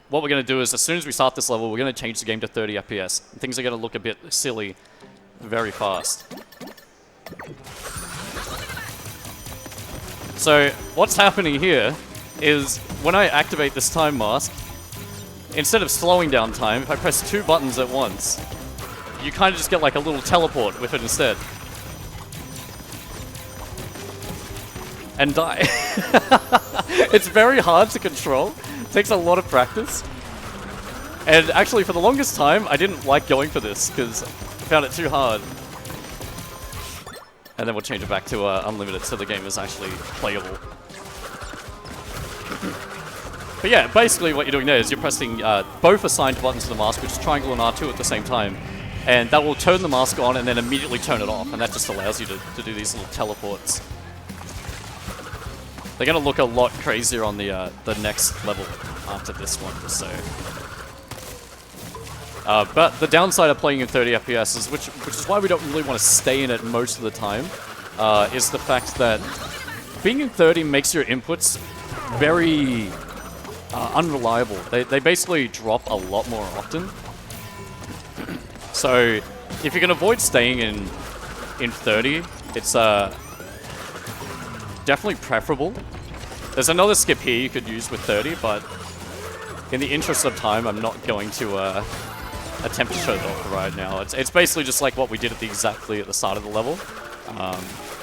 what we're going to do is, as soon as we start this level, we're going to change the game to 30 FPS. And things are going to look a bit silly very fast. So what's happening here is when I activate this time mask, instead of slowing down time, if I press 2 buttons at once, you kind of just get like a little teleport with it instead. And die. It's very hard to control. It takes a lot of practice. And actually, for the longest time, I didn't like going for this because I found it too hard. And then we'll change it back to unlimited, so the game is actually playable. But yeah, basically what you're doing there is you're pressing both assigned buttons to the mask, which is triangle and R2 at the same time. And that will turn the mask on and then immediately turn it off. And that just allows you to do these little teleports. They're going to look a lot crazier on the next level after this one, so... but the downside of playing in 30 FPS, is, which is why we don't really want to stay in it most of the time, is the fact that being in 30 makes your inputs very unreliable. They basically drop a lot more often. So if you can avoid staying in 30, it's definitely preferable. There's another skip here you could use with 30, but in the interest of time, I'm not going to attempt to show that off right now. It's basically just like what we did exactly at the start of the level,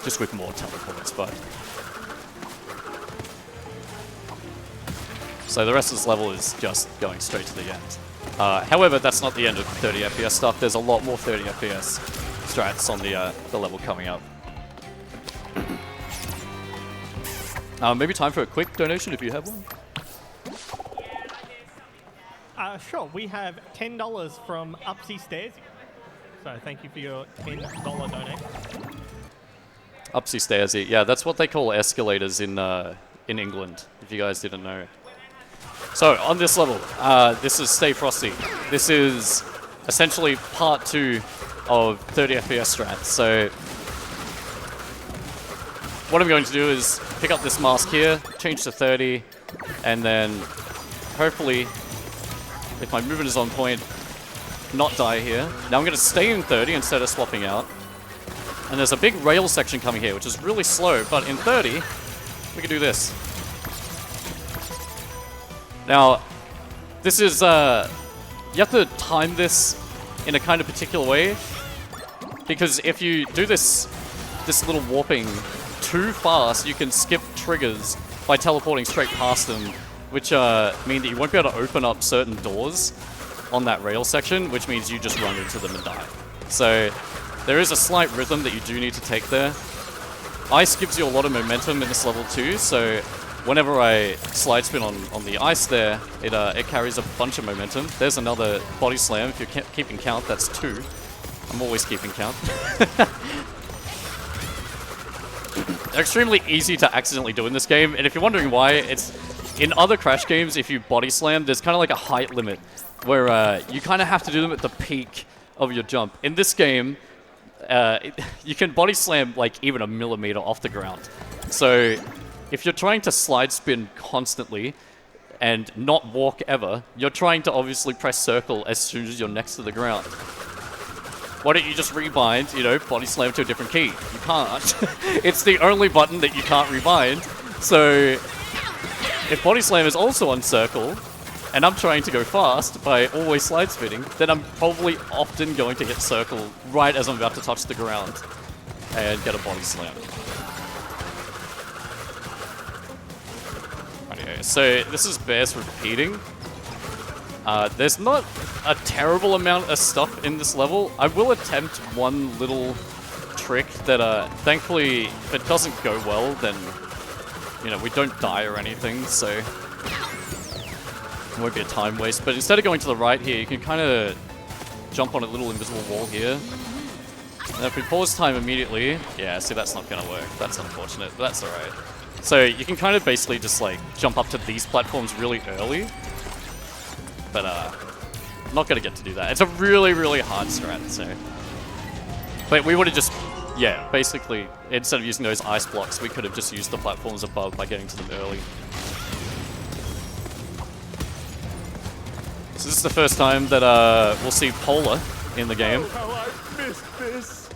just with more teleports. But so the rest of this level is just going straight to the end. However, that's not the end of 30 FPS stuff. There's a lot more 30 FPS strats on the level coming up. Maybe time for a quick donation if you have one. Sure, we have $10 from AusSpeedruns. So thank you for your $10 donation. AusSpeedruns, yeah, that's what they call escalators in England, if you guys didn't know. So on this level, this is Stay Frosty. This is essentially part 2 of 30 FPS strats. So what I'm going to do is pick up this mask here, change to 30, and then hopefully, if my movement is on point, not die here. Now I'm going to stay in 30 instead of swapping out. And there's a big rail section coming here, which is really slow, but in 30, we can do this. Now, this is, you have to time this in a kind of particular way, because if you do this little warping too fast, you can skip triggers by teleporting straight past them, which mean that you won't be able to open up certain doors on that rail section, which means you just run into them and die. So there is a slight rhythm that you do need to take there. Ice gives you a lot of momentum in this level too, so whenever I slide spin on the ice there, it carries a bunch of momentum. There's another body slam. If you're keeping count, that's 2. I'm always keeping count. They're extremely easy to accidentally do in this game, and if you're wondering why, it's in other Crash games, if you body slam, there's kind of like a height limit where you kind of have to do them at the peak of your jump. In this game, you can body slam like even a millimeter off the ground. So if you're trying to slide spin constantly and not walk ever, you're trying to obviously press circle as soon as you're next to the ground. Why don't you just rebind, you know, body slam to a different key? You can't. It's the only button that you can't rebind. So if body slam is also on circle, and I'm trying to go fast by always slide spinning, then I'm probably often going to hit circle right as I'm about to touch the ground and get a body slam. Okay, so this is bears repeating. There's not a terrible amount of stuff in this level. I will attempt one little trick that, thankfully, if it doesn't go well, then, you know, we don't die or anything, so it won't be a time waste. But instead of going to the right here, you can kind of jump on a little invisible wall here. And if we pause time immediately, yeah, see, that's not going to work. That's unfortunate, but that's alright. So you can kind of basically just, like, jump up to these platforms really early. But, I'm not going to get to do that. It's a really, really hard strat, so. But we would have just, yeah, basically, instead of using those ice blocks, we could have just used the platforms above by getting to them early. So this is the first time that we'll see Polar in the game. Oh, how I missed this.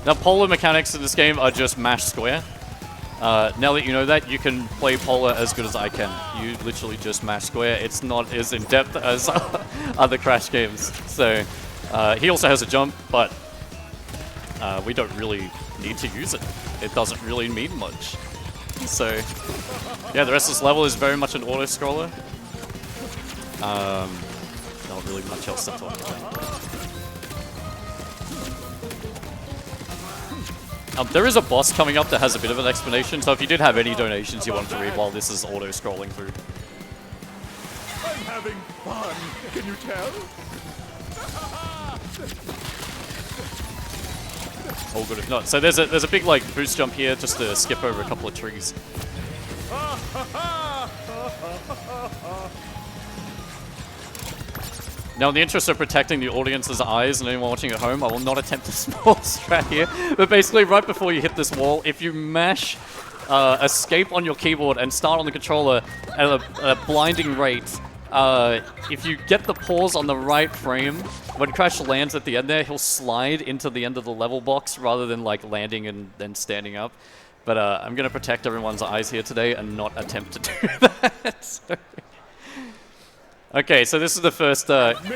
Now, Polar mechanics in this game are just mash square. Now that you know that, you can play Polar as good as I can. You literally just mash square. It's not as in-depth as other Crash games. So, he also has a jump, but we don't really need to use it. It doesn't really mean much. So, yeah, the rest of this level is very much an auto-scroller. Not really much else to talk about. There is a boss coming up that has a bit of an explanation, so if you did have any donations you wanted to read while this is auto-scrolling through. I'm having fun. Can you tell? Oh, good if not. So there's a big like boost jump here just to skip over a couple of trees. Now, in the interest of protecting the audience's eyes and anyone watching at home, I will not attempt a small strat here. But basically, right before you hit this wall, if you mash escape on your keyboard and start on the controller at a blinding rate, if you get the pause on the right frame, when Crash lands at the end there, he'll slide into the end of the level box rather than like landing and then standing up. But I'm going to protect everyone's eyes here today and not attempt to do that. Sorry. Okay, so this is the first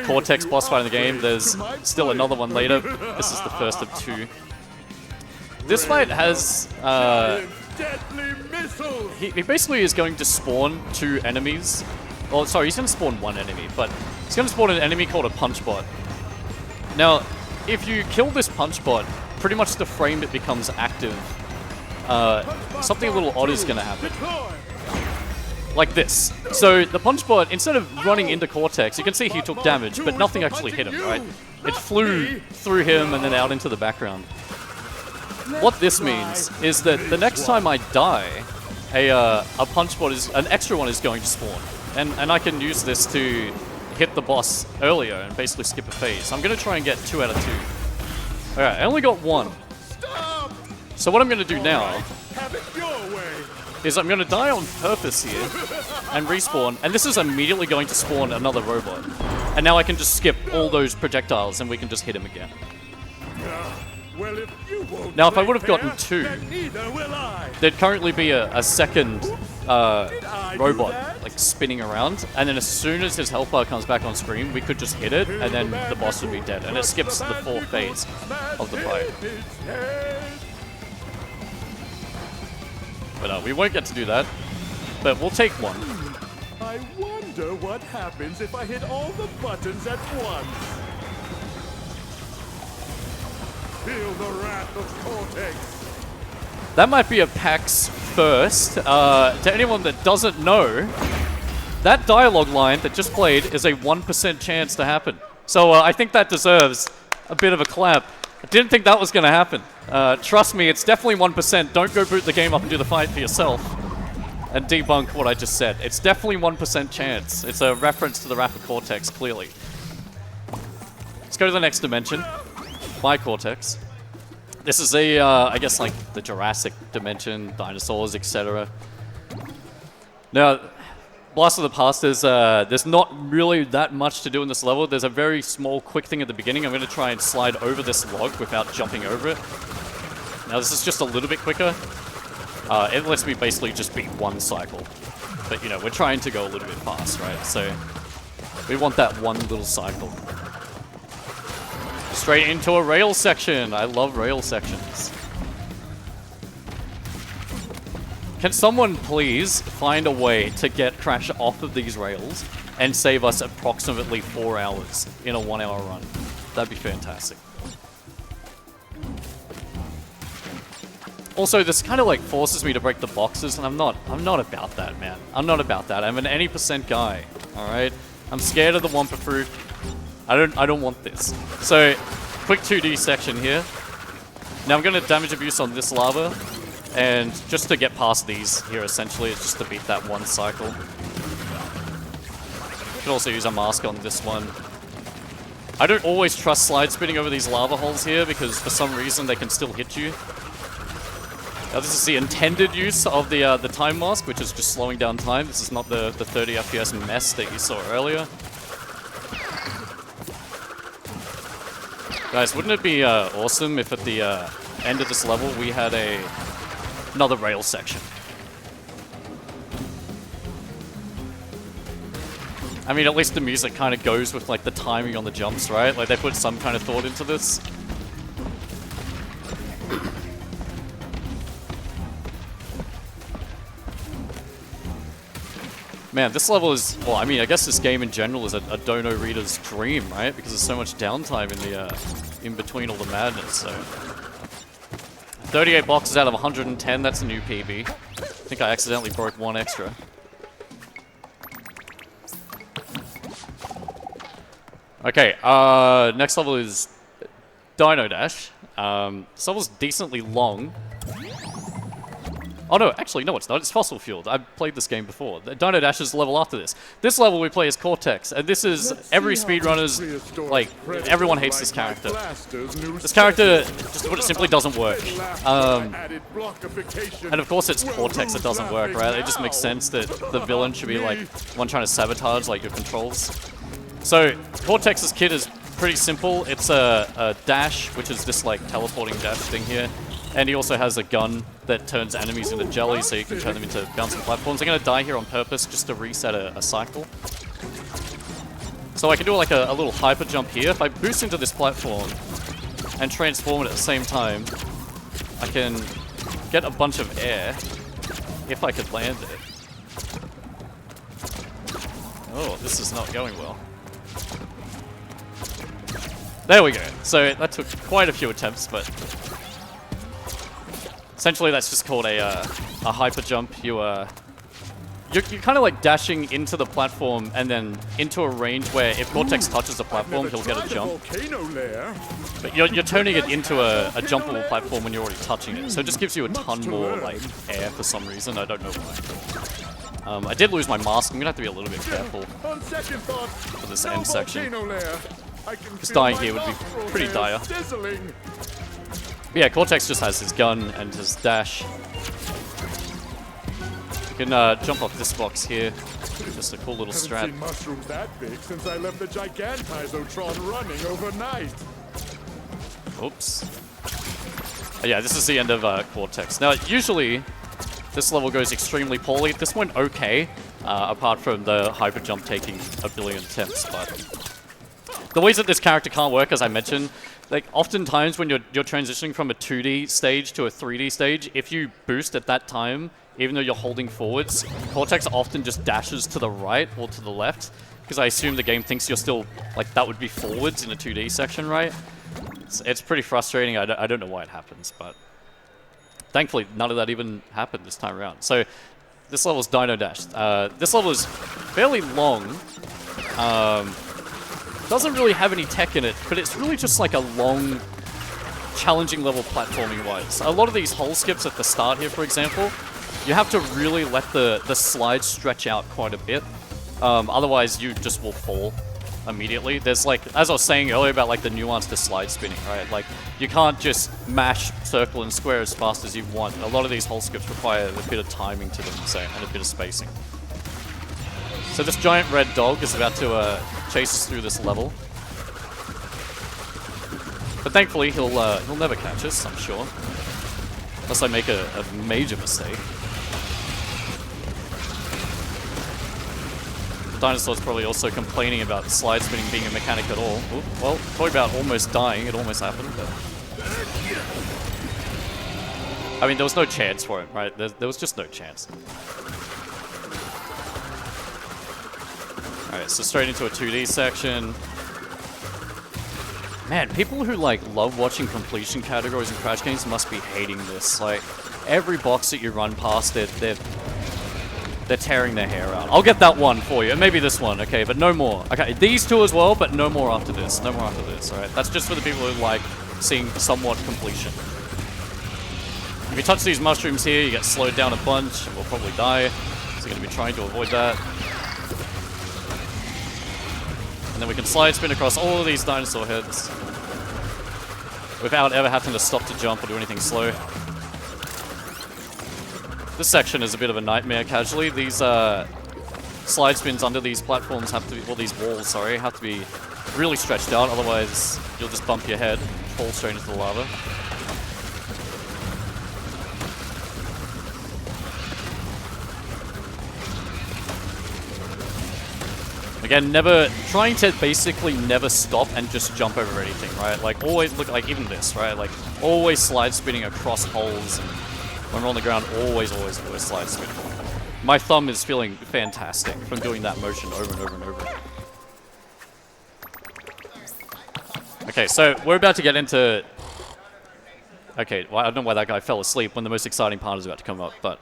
Cortex boss fight in the game. There's still another one later. This is the first of 2. This fight has... he basically is going to spawn 2 enemies. Oh, sorry, he's going to spawn 1 enemy, but he's going to spawn an enemy called a Punch Bot. Now, if you kill this Punch Bot, pretty much the frame it becomes active, something a little odd is going to happen. Like this. So the Punch Bot, instead of running into Cortex, you can see he took damage, but nothing actually hit him, right? It flew through him and then out into the background. What this means is that the next time I die, a Punch Bot an extra one is going to spawn. And I can use this to hit the boss earlier and basically skip a phase. I'm going to try and get 2 out of 2. Alright, I only got 1. So what I'm going to do now is I'm going to die on purpose here and respawn, and this is immediately going to spawn another robot. And now I can just skip all those projectiles and we can just hit him again. Well, if you won't Now, if I play would have gotten fair, two, then neither will I. there'd currently be a second Did I do robot that? like spinning around, and then as soon as his health bar comes back on screen, we could just hit it, and then the boss would be dead, and it skips the fourth phase of the fight. But we won't get to do that, but we'll take one. I wonder what happens if I hit all the buttons at once. Feel the wrath of Cortex. That might be a PAX first. To anyone that doesn't know, that dialogue line that just played is a 1% chance to happen. So I think that deserves a bit of a clap. I didn't think that was going to happen. Trust me, it's definitely 1%. Don't go boot the game up and do the fight for yourself and debunk what I just said. It's definitely 1% chance. It's a reference to the Wrath of Cortex, clearly. Let's go to the next dimension. By Cortex. This is a, I guess, like the Jurassic dimension, dinosaurs, etc. Now, Blast of the Past is, there's not really that much to do in this level. There's a very small, quick thing at the beginning. I'm going to try and slide over this log without jumping over it. Now, this is just a little bit quicker. It lets me basically just beat one cycle. But, you know, we're trying to go a little bit fast, right? So, we want that one little cycle. Straight into a rail section. I love rail sections. Can someone please find a way to get Crash off of these rails and save us approximately 4 hours in a 1 hour run? That'd be fantastic. Also, this kind of like forces me to break the boxes, and I'm not about that, man. I'm not about that. I'm an any % guy. All right. I'm scared of the Wumpa Fruit. I don't want this. So, quick 2D section here. Now I'm going to damage abuse on this lava, and just to get past these here, essentially, it's just to beat that one cycle. You can also use a mask on this one. I don't always trust slide spinning over these lava holes here, because for some reason they can still hit you. Now this is the intended use of the time mask, which is just slowing down time. This is not the 30 FPS mess that you saw earlier. Guys, wouldn't it be awesome if at the end of this level we had another rail section? I mean, at least the music kind of goes with like the timing on the jumps, right? Like they put some kind of thought into this. Man, this level is, well, I mean, I guess this game in general is a dono reader's dream, right? Because there's so much downtime in the in between all the madness. So 38 boxes out of 110, that's a new PB. I think I accidentally broke one extra. Okay, next level is Dino Dash. This level's decently long. Oh no, actually no it's not, it's Fossil Fueled. I've played this game before. The Dino Dash is the level after this. This level we play as Cortex, and this is every speedrunner's, like, everyone hates this character. This character, just to put it simply, doesn't work. And of course it's Cortex that doesn't work, right? It just makes sense that the villain should be like one trying to sabotage like your controls. So, Cortex's kit is pretty simple. It's a dash, which is this like teleporting dash thing here. And he also has a gun that turns enemies into jelly, so you can turn them into bouncing platforms. I'm going to die here on purpose just to reset a cycle. So I can do like a little hyper jump here. If I boost into this platform and transform it at the same time, I can get a bunch of air if I could land it. Oh, this is not going well. There we go. So that took quite a few attempts, but essentially that's just called a hyper jump. You're kind of like dashing into the platform and then into a range where if Cortex touches the platform, he'll get a jump. But you're turning it into a jumpable platform when you're already touching it. So it just gives you a ton more like air for some reason. I don't know why. I did lose my mask. I'm gonna have to be a little bit careful for this end section. Because dying here would be pretty dire. But yeah, Cortex just has his gun and his dash. You can jump off this box here. Just a cool little Haven't strat. seen mushrooms that big since I left the Gigantizotron running overnight. Oops. Yeah, this is the end of Cortex. Now, usually, this level goes extremely poorly. This went okay, apart from the hyper jump taking a billion attempts, but the ways that this character can't work, as I mentioned, like, oftentimes when you're transitioning from a 2D stage to a 3D stage, if you boost at that time, even though you're holding forwards, Cortex often just dashes to the right or to the left, because I assume the game thinks you're still, like, that would be forwards in a 2D section, right? It's pretty frustrating. I don't know why it happens, but thankfully none of that even happened this time around. So this level's Dino Dash. This level is fairly long. Doesn't really have any tech in it, but it's really just like a long, challenging level platforming-wise. A lot of these hole skips at the start here, for example, you have to really let the slide stretch out quite a bit. Otherwise, you just will fall immediately. There's like, as I was saying earlier about like the nuance to slide spinning, right? Like, you can't just mash circle and square as fast as you want. A lot of these hole skips require a bit of timing to them, so, and a bit of spacing. So this giant red dog is about to chase us through this level. But thankfully, he'll never catch us, I'm sure. Unless I make a major mistake. The dinosaur's probably also complaining about slide spinning being a mechanic at all. Ooh, well, talking about almost dying, it almost happened, but... I mean, there was no chance for it, right? There was just no chance. Alright, so straight into a 2D section. Man, people who like love watching completion categories in Crash games must be hating this. Like, every box that you run past, they're tearing their hair out. I'll get that one for you, and maybe this one, okay, but no more. Okay, these two as well, but no more after this. No more after this, alright? That's just for the people who like seeing somewhat completion. If you touch these mushrooms here, you get slowed down a bunch, we'll probably die. So you're going to be trying to avoid that. And then we can slide spin across all of these dinosaur heads without ever having to stop to jump or do anything slow. This section is a bit of a nightmare casually. These slide spins under these platforms have to be, well, these walls, sorry, have to be really stretched out, otherwise you'll just bump your head, fall straight into the lava. Again, trying to basically never stop and just jump over anything, right? Like, always look, like even this, right? Like, always slide spinning across holes, and when we're on the ground, always slide spinning. My thumb is feeling fantastic from doing that motion over and over and over. Okay, so we're about to get into... Okay, well, I don't know why that guy fell asleep when the most exciting part is about to come up, but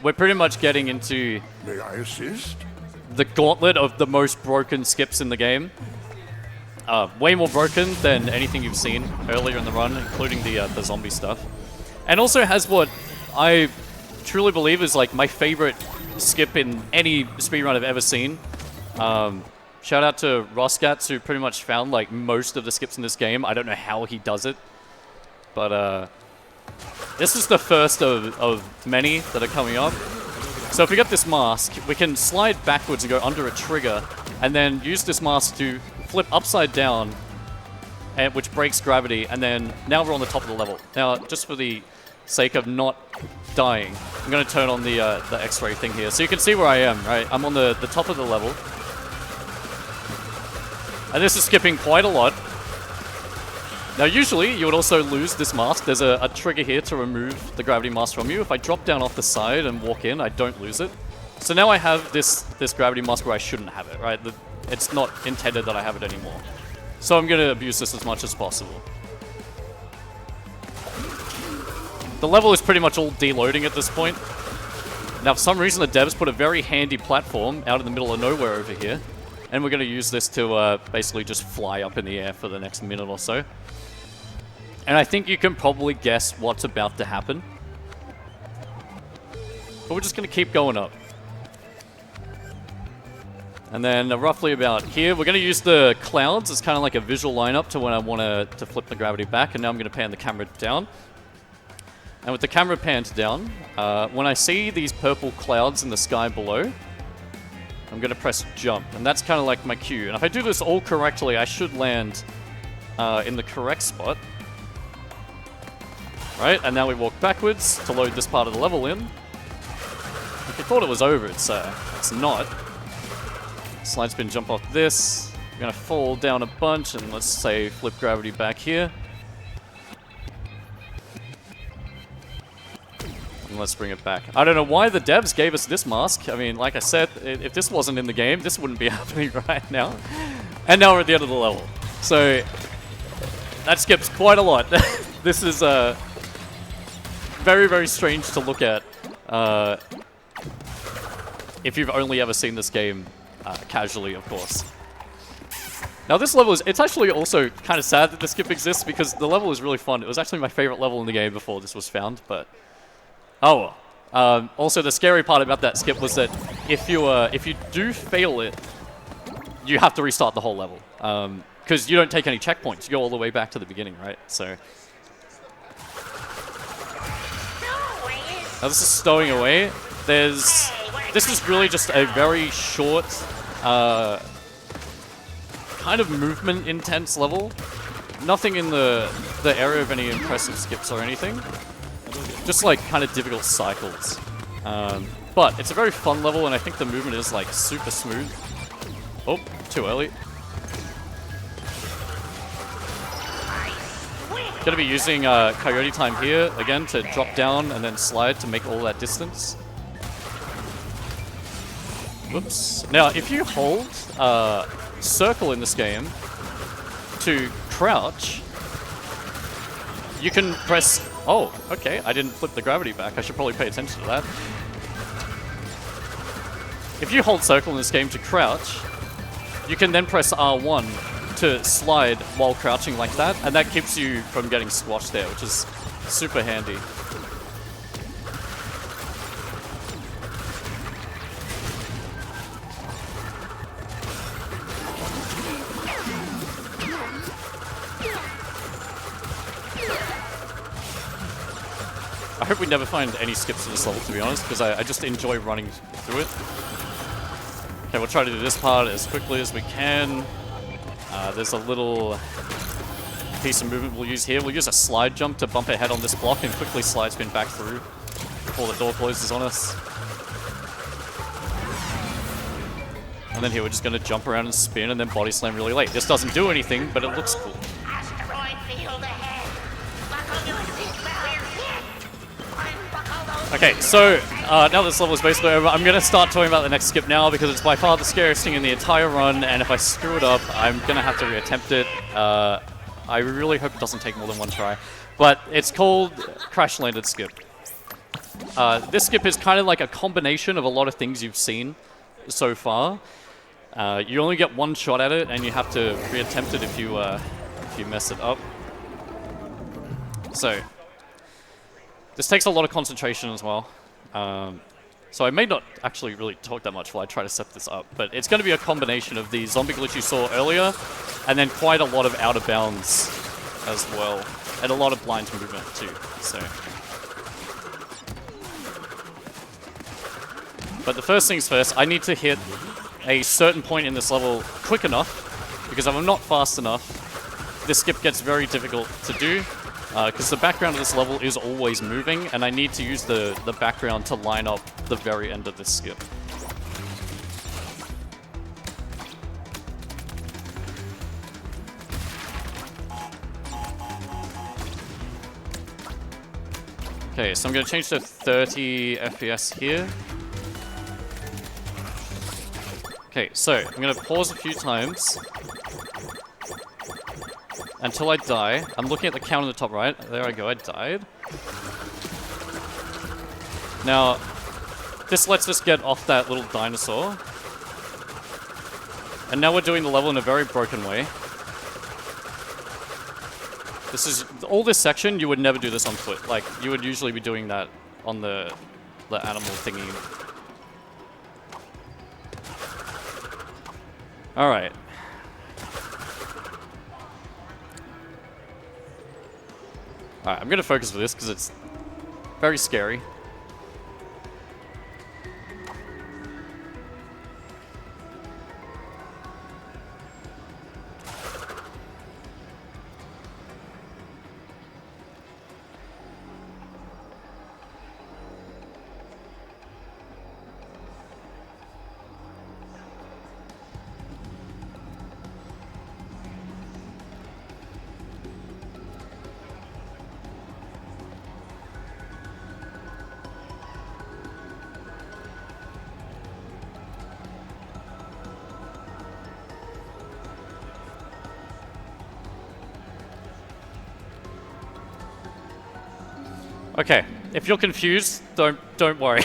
we're pretty much getting into... May I assist? The gauntlet of the most broken skips in the game. Way more broken than anything you've seen earlier in the run, including the zombie stuff. And also has what I truly believe is like my favorite skip in any speedrun I've ever seen. Shout out to Roscats, who pretty much found like most of the skips in this game. I don't know how he does it, but this is the first of many that are coming up. So if we get this mask, we can slide backwards and go under a trigger, and then use this mask to flip upside down, which breaks gravity, and then now we're on the top of the level. Now, just for the sake of not dying, I'm going to turn on the X-ray thing here. So you can see where I am, right? I'm on the top of the level. And this is skipping quite a lot. Now, usually, you would also lose this mask. There's a trigger here to remove the gravity mask from you. If I drop down off the side and walk in, I don't lose it. So now I have this gravity mask where I shouldn't have it, right? It's not intended that I have it anymore. So I'm going to abuse this as much as possible. The level is pretty much all deloading at this point. Now, for some reason, the devs put a very handy platform out in the middle of nowhere over here. And we're going to use this to basically just fly up in the air for the next minute or so. And I think you can probably guess what's about to happen. But we're just going to keep going up. And then roughly about here, we're going to use the clouds as kind of like a visual lineup to when I want to flip the gravity back. And now I'm going to pan the camera down. And with the camera panned down, when I see these purple clouds in the sky below, I'm going to press jump. And that's kind of like my cue. And if I do this all correctly, I should land in the correct spot. Right, and now we walk backwards to load this part of the level in. If you thought it was over, it's not. Slide spin, jump off this. We're gonna fall down a bunch, and let's say flip gravity back here. And let's bring it back. I don't know why the devs gave us this mask. I mean, like I said, if this wasn't in the game, this wouldn't be happening right now. And now we're at the end of the level. So, that skips quite a lot. This is very, very strange to look at if you've only ever seen this game casually, of course. Now this level it's actually also kind of sad that the skip exists because the level is really fun. It was actually my favorite level in the game before this was found, but oh well. Also, the scary part about that skip was that if you do fail it, you have to restart the whole level because you don't take any checkpoints. You go all the way back to the beginning, right? So. Now this is stowing away. This is really just a very short, kind of movement intense level. Nothing in the area of any impressive skips or anything. Just like kind of difficult cycles. But it's a very fun level, and I think the movement is like super smooth. Oh, too early. Gonna be using Coyote Time here, again, to drop down and then slide to make all that distance. Whoops. Now, if you hold circle in this game to crouch, you can press... Oh, okay, I didn't flip the gravity back. I should probably pay attention to that. If you hold circle in this game to crouch, you can then press R1 to slide while crouching like that, and that keeps you from getting squashed there, which is super handy. I hope we never find any skips in this level, to be honest, because I just enjoy running through it. Okay, we'll try to do this part as quickly as we can. There's a little piece of movement we'll use here. We'll use a slide jump to bump ahead on this block and quickly slide spin back through before the door closes on us. And then here we're just going to jump around and spin and then body slam really late. This doesn't do anything, but it looks cool. Okay, so now this level is basically over, I'm going to start talking about the next skip now because it's by far the scariest thing in the entire run, and if I screw it up, I'm going to have to reattempt it. I really hope it doesn't take more than one try. But it's called Crash Landed Skip. This skip is kind of like a combination of a lot of things you've seen so far. You only get one shot at it, and you have to reattempt it if you mess it up. So... this takes a lot of concentration as well. So I may not actually really talk that much while I try to set this up, but it's going to be a combination of the zombie glitch you saw earlier, and then quite a lot of out of bounds as well, and a lot of blind movement too. So, but the first things first, I need to hit a certain point in this level quick enough, because if I'm not fast enough, this skip gets very difficult to do. Because the background of this level is always moving, and I need to use the background to line up the very end of this skip. Okay, so I'm going to change to 30 FPS here. Okay, so I'm going to pause a few times until I die. I'm looking at the count on the top right. There I go, I died. Now, this lets us get off that little dinosaur. And now we're doing the level in a very broken way. This is, all this section, you would never do this on foot. Like, you would usually be doing that on the animal thingy. Alright. Alright, I'm gonna focus for this because it's Very scary. Okay, if you're confused, don't worry.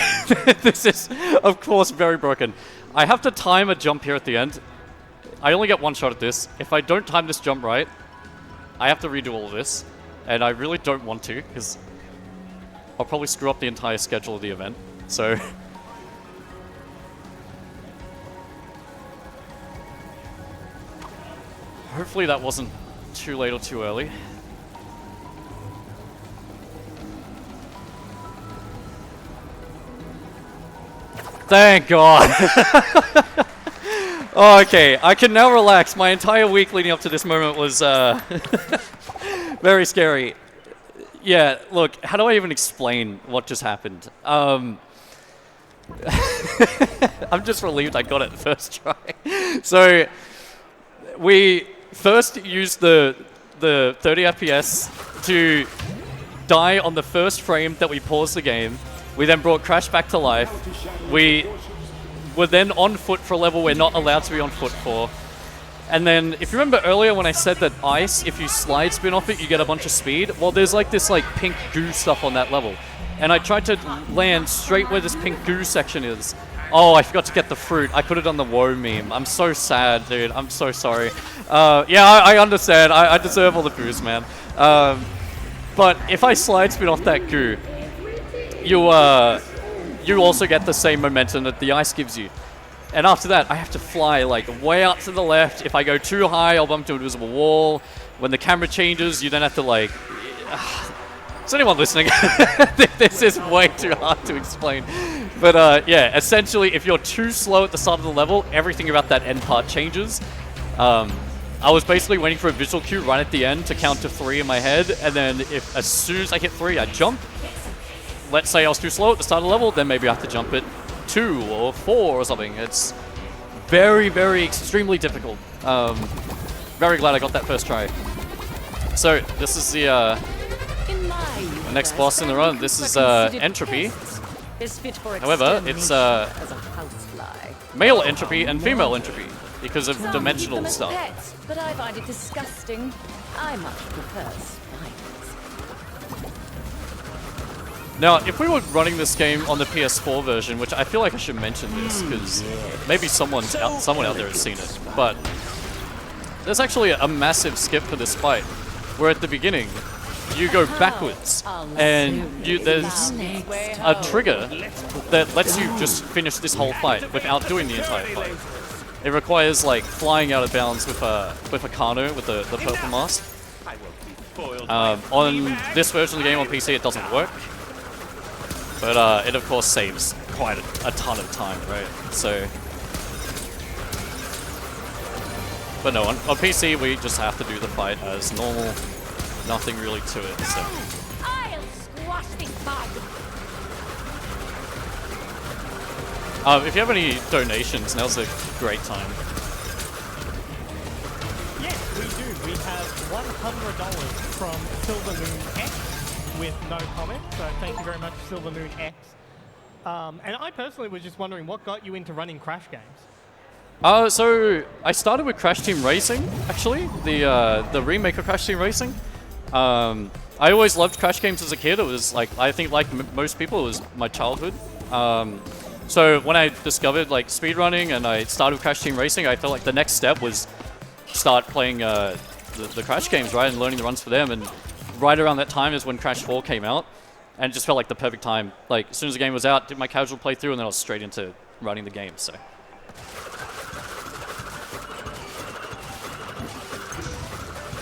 This is, of course, very broken. I have to time a jump here at the end. I only get one shot at this. If I don't time this jump right, I have to redo all of this. And I really don't want to, because I'll probably screw up the entire schedule of the event. So... hopefully that wasn't too late or too early. Thank God. Okay, I can now relax. My entire week leading up to this moment was very scary. Yeah, look, how do I even explain what just happened? I'm just relieved I got it the first try. So, we first used the 30 FPS to die on the first frame that we paused the game. We then brought Crash back to life. We were then on foot for a level we're not allowed to be on foot for. And then, if you remember earlier when I said that ice, if you slide spin off it, you get a bunch of speed? Well, there's like this like pink goo stuff on that level. And I tried to land straight where this pink goo section is. Oh, I forgot to get the fruit. I put it on the woe meme. I'm so sad, dude. I'm so sorry. Yeah, I understand. I deserve all the booze, man. But if I slide spin off that goo, you also get the same momentum that the ice gives you. And after that, I have to fly like way up to the left. If I go too high, I'll bump into an invisible wall. When the camera changes, you then have to like... Is anyone listening? This is way too hard to explain. But yeah, essentially, if you're too slow at the start of the level, everything about that end part changes. I was basically waiting for a visual cue right at the end to count to 3 in my head, and then as soon as I hit 3, I jump. Let's say I was too slow at the start of the level, then maybe I have to jump at 2 or 4 or something. It's very, very extremely difficult. Very glad I got that first try. So, this is the next boss in the run. This is Entropy. However, it's male Entropy and female Entropy because of dimensional stuff. But I find it disgusting. I much prefer spiders. Now, if we were running this game on the PS4 version, which I feel like I should mention this, because maybe someone out there has seen it, but there's actually a massive skip for this fight, where at the beginning, you go backwards, and there's a trigger that lets you just finish this whole fight without doing the entire fight. It requires, like, flying out of bounds with a Kano, with the purple mask. On this version of the game on PC, it doesn't work. But it of course saves quite a ton of time, right? So, but no, on PC we just have to do the fight as normal, nothing really to it. So, I'll squash this bug. if you have any donations, now's a great time. Yes, we do. We have $100 from Silver Moon X with no comment, so thank you very much, Silver Moon X. And I personally was just wondering what got you into running Crash games? So I started with Crash Team Racing, actually, the remake of Crash Team Racing. I always loved Crash games as a kid. It was like, I think like most people, it was my childhood. So when I discovered like speedrunning and I started with Crash Team Racing, I felt like the next step was start playing the Crash games, right, and learning the runs for them. And right around that time is when Crash 4 came out, and it just felt like the perfect time. Like, as soon as the game was out, did my casual playthrough, and then I was straight into running the game, so.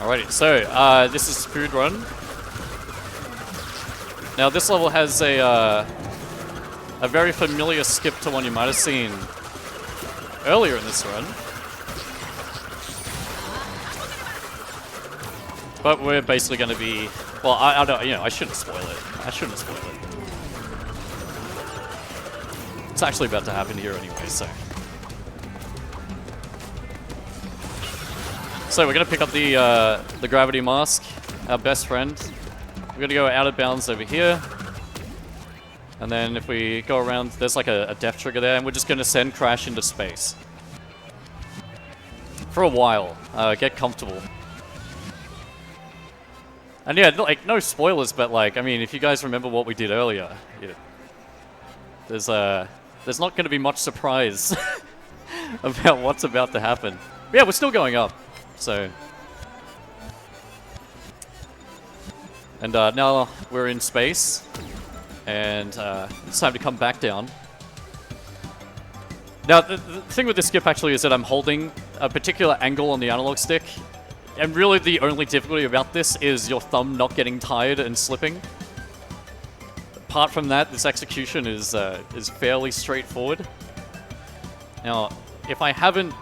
Alrighty, so, this is Speedrun. Now this level has a very familiar skip to one you might have seen earlier in this run. But we're basically going to be, well, I don't, I shouldn't spoil it. I shouldn't spoil it. It's actually about to happen here anyway, so. So we're going to pick up the gravity mask, our best friend. We're going to go out of bounds over here. And then if we go around, there's like a death trigger there, and we're just going to send Crash into space. For a while. Get comfortable. And yeah, like, no spoilers, but like, I mean, if you guys remember what we did earlier, there's not going to be much surprise about what's about to happen. But yeah, we're still going up, so. And now we're in space, and it's time to come back down. Now, the thing with this skip actually is that I'm holding a particular angle on the analog stick. And really the only difficulty about this is your thumb not getting tired and slipping. Apart from that, this execution is fairly straightforward. Now, if I haven't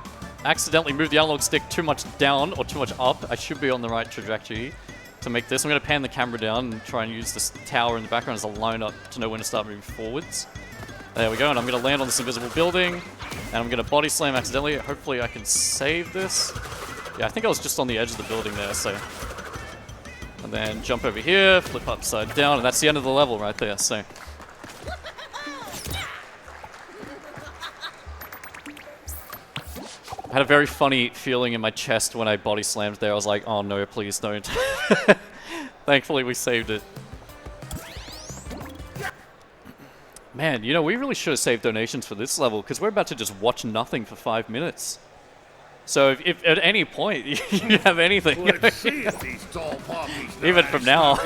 accidentally moved the analog stick too much down or too much up, I should be on the right trajectory to make this. I'm going to pan the camera down and try and use this tower in the background as a line-up to know when to start moving forwards. There we go, and I'm going to land on this invisible building, and I'm going to body slam accidentally. Hopefully I can save this. Yeah, I think I was just on the edge of the building there, so. And then jump over here, flip upside down, and that's the end of the level right there, so. I had a very funny feeling in my chest when I body slammed there. I was like, oh no, please don't. Thankfully we saved it. Man, we really should have saved donations for this level, because we're about to just watch nothing for 5 minutes. So if at any point you have anything, Let's see if these tall poppies even from now.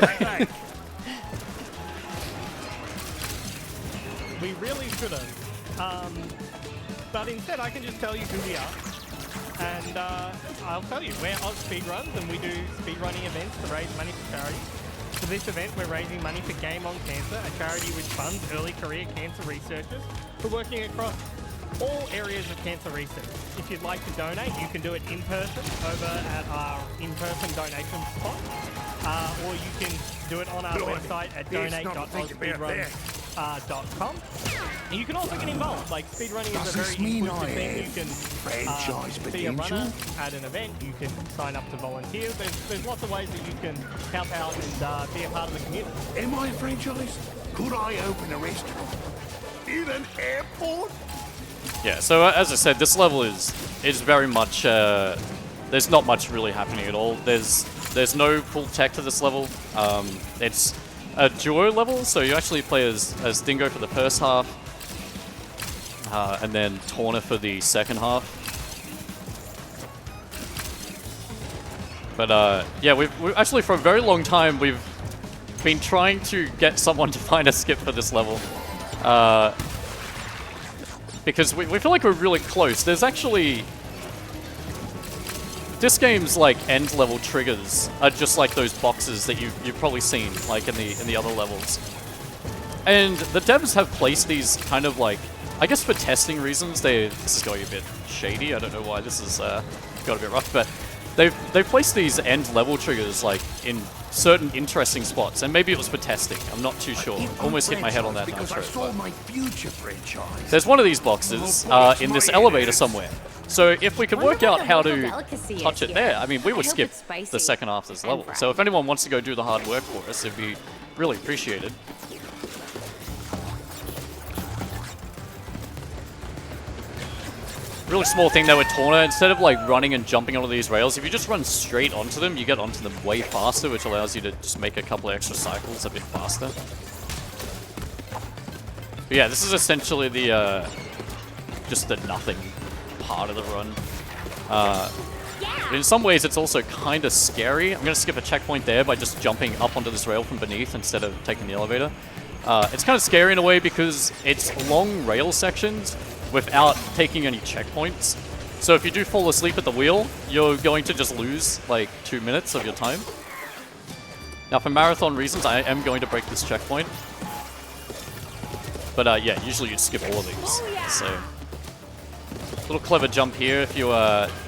We really should have. But instead, I can just tell you who we are. And I'll tell you, we're AusSpeedruns, and we do speedrunning events to raise money for charity. For this event, we're raising money for Game On Cancer, a charity which funds early career cancer researchers who are working across all areas of cancer research. If you'd like to donate, you can do it in person over at our in-person donation spot, or you can do it on our website at donate.ausspeedruns.com. And you can also get involved. Like, speedrunning is a very inclusive thing. You can be a runner at an event. You can sign up to volunteer. There's lots of ways that you can help out and be a part of the community. Am I a franchise? Could I open a restaurant in an airport? Yeah, so as I said, this level is very much, there's not much really happening at all. There's no cool tech to this level. It's a duo level, so you actually play as Dingo for the first half, and then Torna for the second half. But yeah, we've actually for a very long time we've been trying to get someone to find a skip for this level. Because we feel like we're really close. There's actually... This game's, like, end-level triggers are just like those boxes that you've probably seen, like, in the other levels. And the devs have placed these kind of, like... I guess for testing reasons, this is going a bit shady. I don't know why this has got a bit rough, but they've placed these end-level triggers, like, in certain interesting spots, and maybe it was for testing. I'm not too sure. Almost hit my head on that nitro. There's one of these boxes in this elevator somewhere. So if we could work out how to touch it there, I mean, we would skip the second half of this level. So if anyone wants to go do the hard work for us, it'd be really appreciated. Really small thing there with Torna, instead of like running and jumping onto these rails, if you just run straight onto them, you get onto them way faster, which allows you to just make a couple of extra cycles a bit faster. But yeah, this is essentially the just the nothing part of the run. But in some ways, it's also kind of scary. I'm going to skip a checkpoint there by just jumping up onto this rail from beneath instead of taking the elevator. It's kind of scary in a way because it's long rail sections without taking any checkpoints. So if you do fall asleep at the wheel, you're going to just lose like 2 minutes of your time. Now for marathon reasons, I am going to break this checkpoint. But yeah, usually you'd skip all of these. So, little clever jump here. If you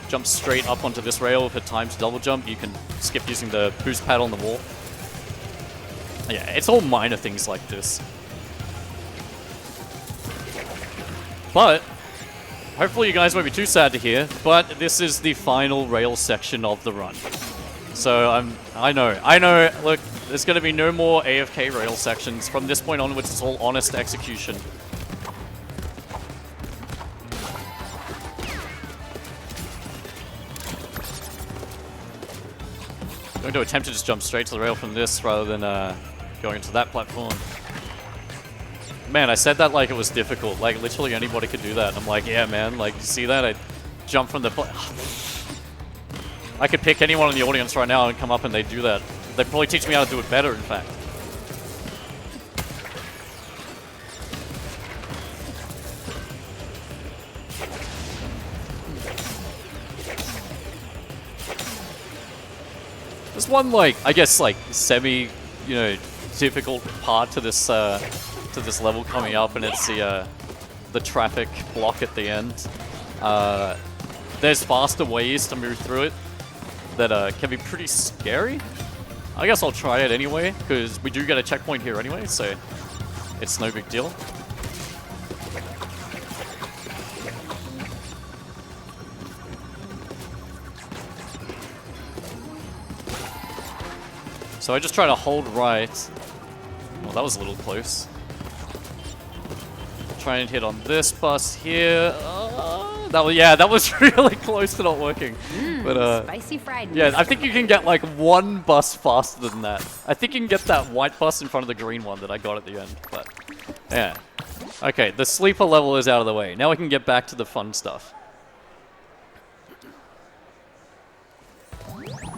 jump straight up onto this rail with a timed double jump, you can skip using the boost pad on the wall. Yeah, it's all minor things like this. But, hopefully you guys won't be too sad to hear, but this is the final rail section of the run. So I know, look, there's going to be no more AFK rail sections. From this point onwards, it's all honest execution. I'm going to attempt to just jump straight to the rail from this rather than going into that platform. Man, I said that like it was difficult. Like, literally anybody could do that. And I'm like, yeah, man, like, you see that? I jump from the... I could pick anyone in the audience right now and come up and they do that. They'd probably teach me how to do it better, in fact. There's one, like, I guess, like, semi, you know, difficult part to this level coming up, and it's the traffic block at the end. There's faster ways to move through it that can be pretty scary. I guess I'll try it anyway, because we do get a checkpoint here anyway, so it's no big deal. So I just try to hold right. Well, that was a little close. Try and hit on this bus here. That was really close to not working. But spicy fried. Yeah, I think you can get like one bus faster than that. I think you can get that white bus in front of the green one that I got at the end. But yeah, okay, the sleeper level is out of the way. Now we can get back to the fun stuff.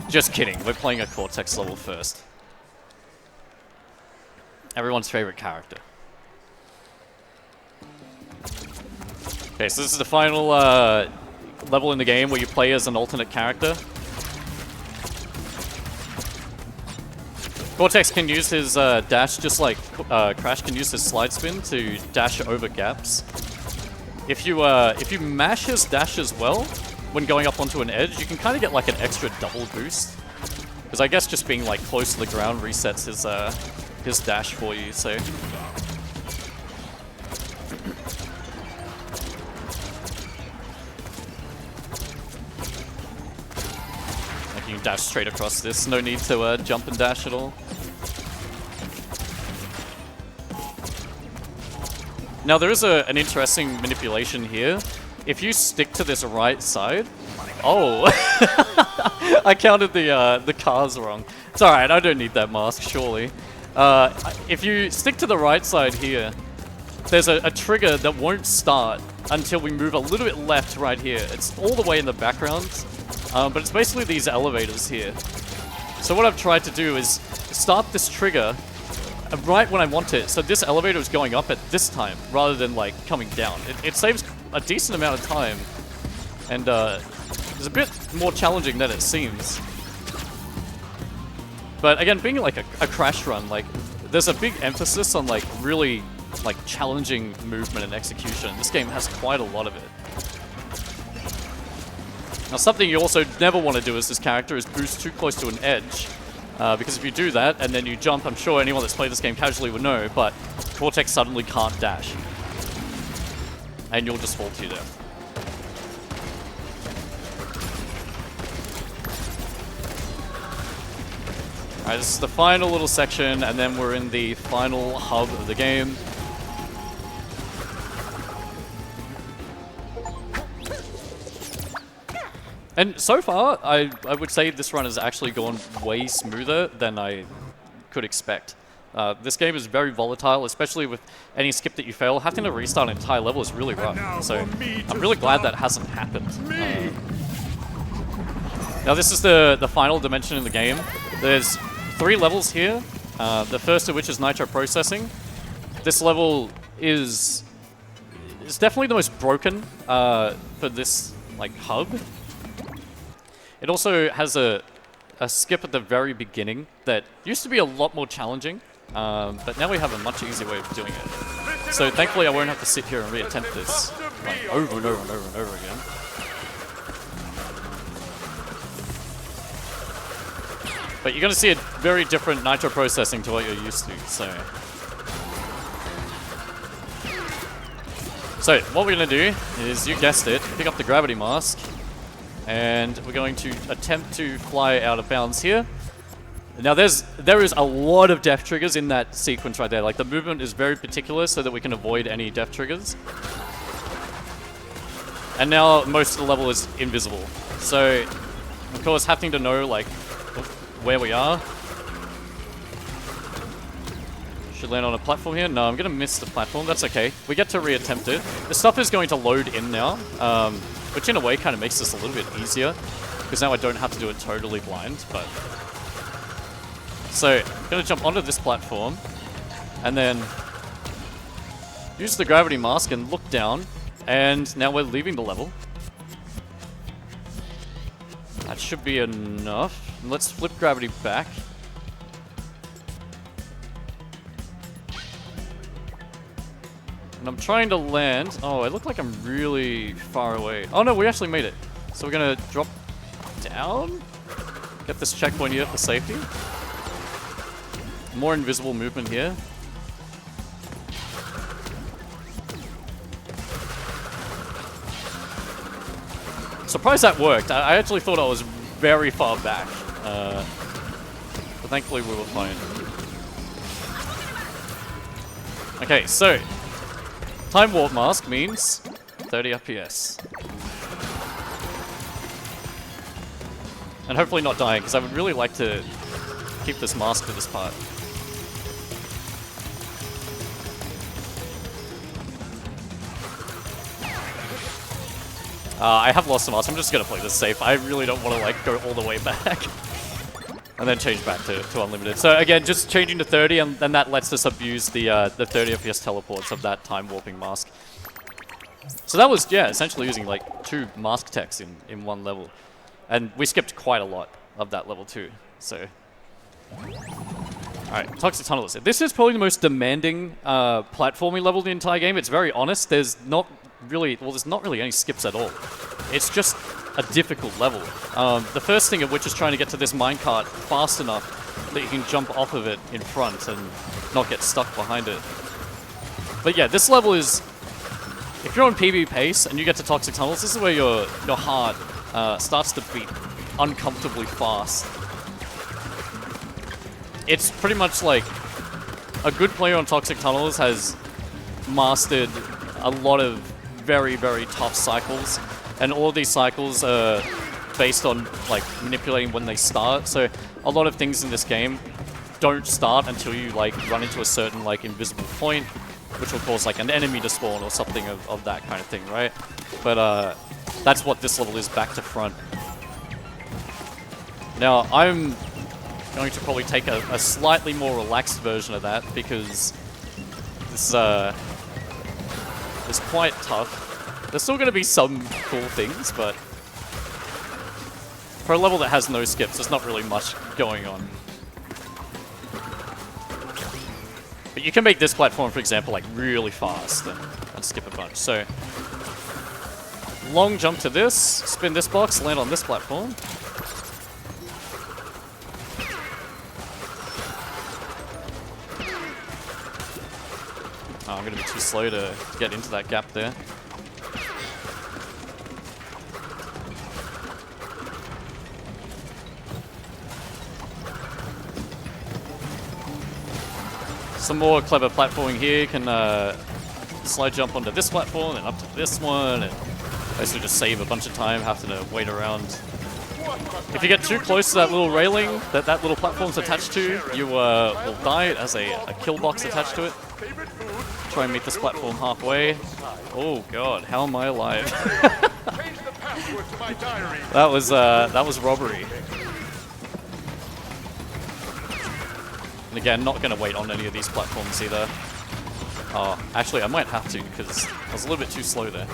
Just kidding. We're playing a Cortex level first. Everyone's favorite character. Okay, so this is the final level in the game where you play as an alternate character. Cortex can use his dash just like Crash can use his slide spin to dash over gaps. If you mash his dash as well, when going up onto an edge, you can kind of get like an extra double boost. Because I guess just being like close to the ground resets his dash for you, so... You can dash straight across this, no need to jump and dash at all. Now there is an interesting manipulation here. If you stick to this right side... Oh! I counted the cars wrong. It's alright, I don't need that mask, surely. If you stick to the right side here, there's a trigger that won't start until we move a little bit left right here. It's all the way in the background. But it's basically these elevators here. So what I've tried to do is start this trigger right when I want it. So this elevator is going up at this time rather than like coming down. It saves a decent amount of time. And it's a bit more challenging than it seems. But again, being like a crash run, like there's a big emphasis on like really like challenging movement and execution. This game has quite a lot of it. Now something you also never want to do as this character is boost too close to an edge. Because if you do that and then you jump, I'm sure anyone that's played this game casually would know, but Cortex suddenly can't dash. And you'll just fall to your death. Alright, this is the final little section, and then we're in the final hub of the game. And so far, I would say this run has actually gone way smoother than I could expect. This game is very volatile, especially with any skip that you fail. Having to restart an entire level is really rough. So I'm really glad that hasn't happened. Now this is the final dimension in the game. There's 3 levels here. The first of which is nitro processing. This level is definitely the most broken for this like hub. It also has a a skip at the very beginning that used to be a lot more challenging, but now we have a much easier way of doing it. So thankfully I won't have to sit here and reattempt this like, over and over and over and over again. But you're going to see a very different nitro processing to what you're used to, so what we're going to do is, you guessed it, pick up the gravity mask, and we're going to attempt to fly out of bounds here. Now there is a lot of death triggers in that sequence right there. Like, the movement is very particular so that we can avoid any death triggers. And now most of the level is invisible. So, of course, having to know like where we are. Should land on a platform here. No, I'm gonna miss the platform. That's okay. We get to reattempt it. The stuff is going to load in now, which in a way kind of makes this a little bit easier, because now I don't have to do it totally blind. But so I'm gonna jump onto this platform, and then use the gravity mask and look down, and now we're leaving the level. That should be enough. Let's flip gravity back. And I'm trying to land. Oh, I look like I'm really far away. Oh no, we actually made it. So we're gonna drop down. Get this checkpoint here for safety. More invisible movement here. Surprised that worked. I actually thought I was very far back. But thankfully we were fine. Okay, so time warp mask means 30 FPS. And hopefully not dying, because I would really like to keep this mask for this part. I have lost the mask. I'm just going to play this safe. I really don't want to like go all the way back. And then change back to unlimited. So again, just changing to 30, and then that lets us abuse the 30 FPS teleports of that time warping mask. So that was, yeah, essentially using like 2 mask techs in one level. And we skipped quite a lot of that level too, so. Alright, Toxic Tunnel is it. This is probably the most demanding platforming level in the entire game. It's very honest. There's not really any skips at all. It's just a difficult level. The first thing of which is trying to get to this minecart fast enough that you can jump off of it in front and not get stuck behind it. But yeah, this level is, if you're on PB pace and you get to Toxic Tunnels, this is where your heart starts to beat uncomfortably fast. It's pretty much like a good player on Toxic Tunnels has mastered a lot of very, very tough cycles. And all of these cycles are based on like manipulating when they start. So a lot of things in this game don't start until you like run into a certain like invisible point, which will cause like an enemy to spawn or something of that kind of thing, right? But that's what this level is, back to front. Now I'm going to probably take a slightly more relaxed version of that, because this is quite tough. There's still going to be some cool things, but for a level that has no skips, there's not really much going on. But you can make this platform, for example, like really fast and skip a bunch. So, long jump to this, spin this box, land on this platform. Oh, I'm going to be too slow to get into that gap there. Some more clever platforming here. You can slide jump onto this platform and up to this one, and basically just save a bunch of time having to wait around. If you get too close to that little railing that little platform's attached to, you will die. It has a kill box attached to it. Try and meet this platform halfway. Oh god, how am I alive? That was robbery. And again, not going to wait on any of these platforms either. Oh, actually I might have to, because I was a little bit too slow there.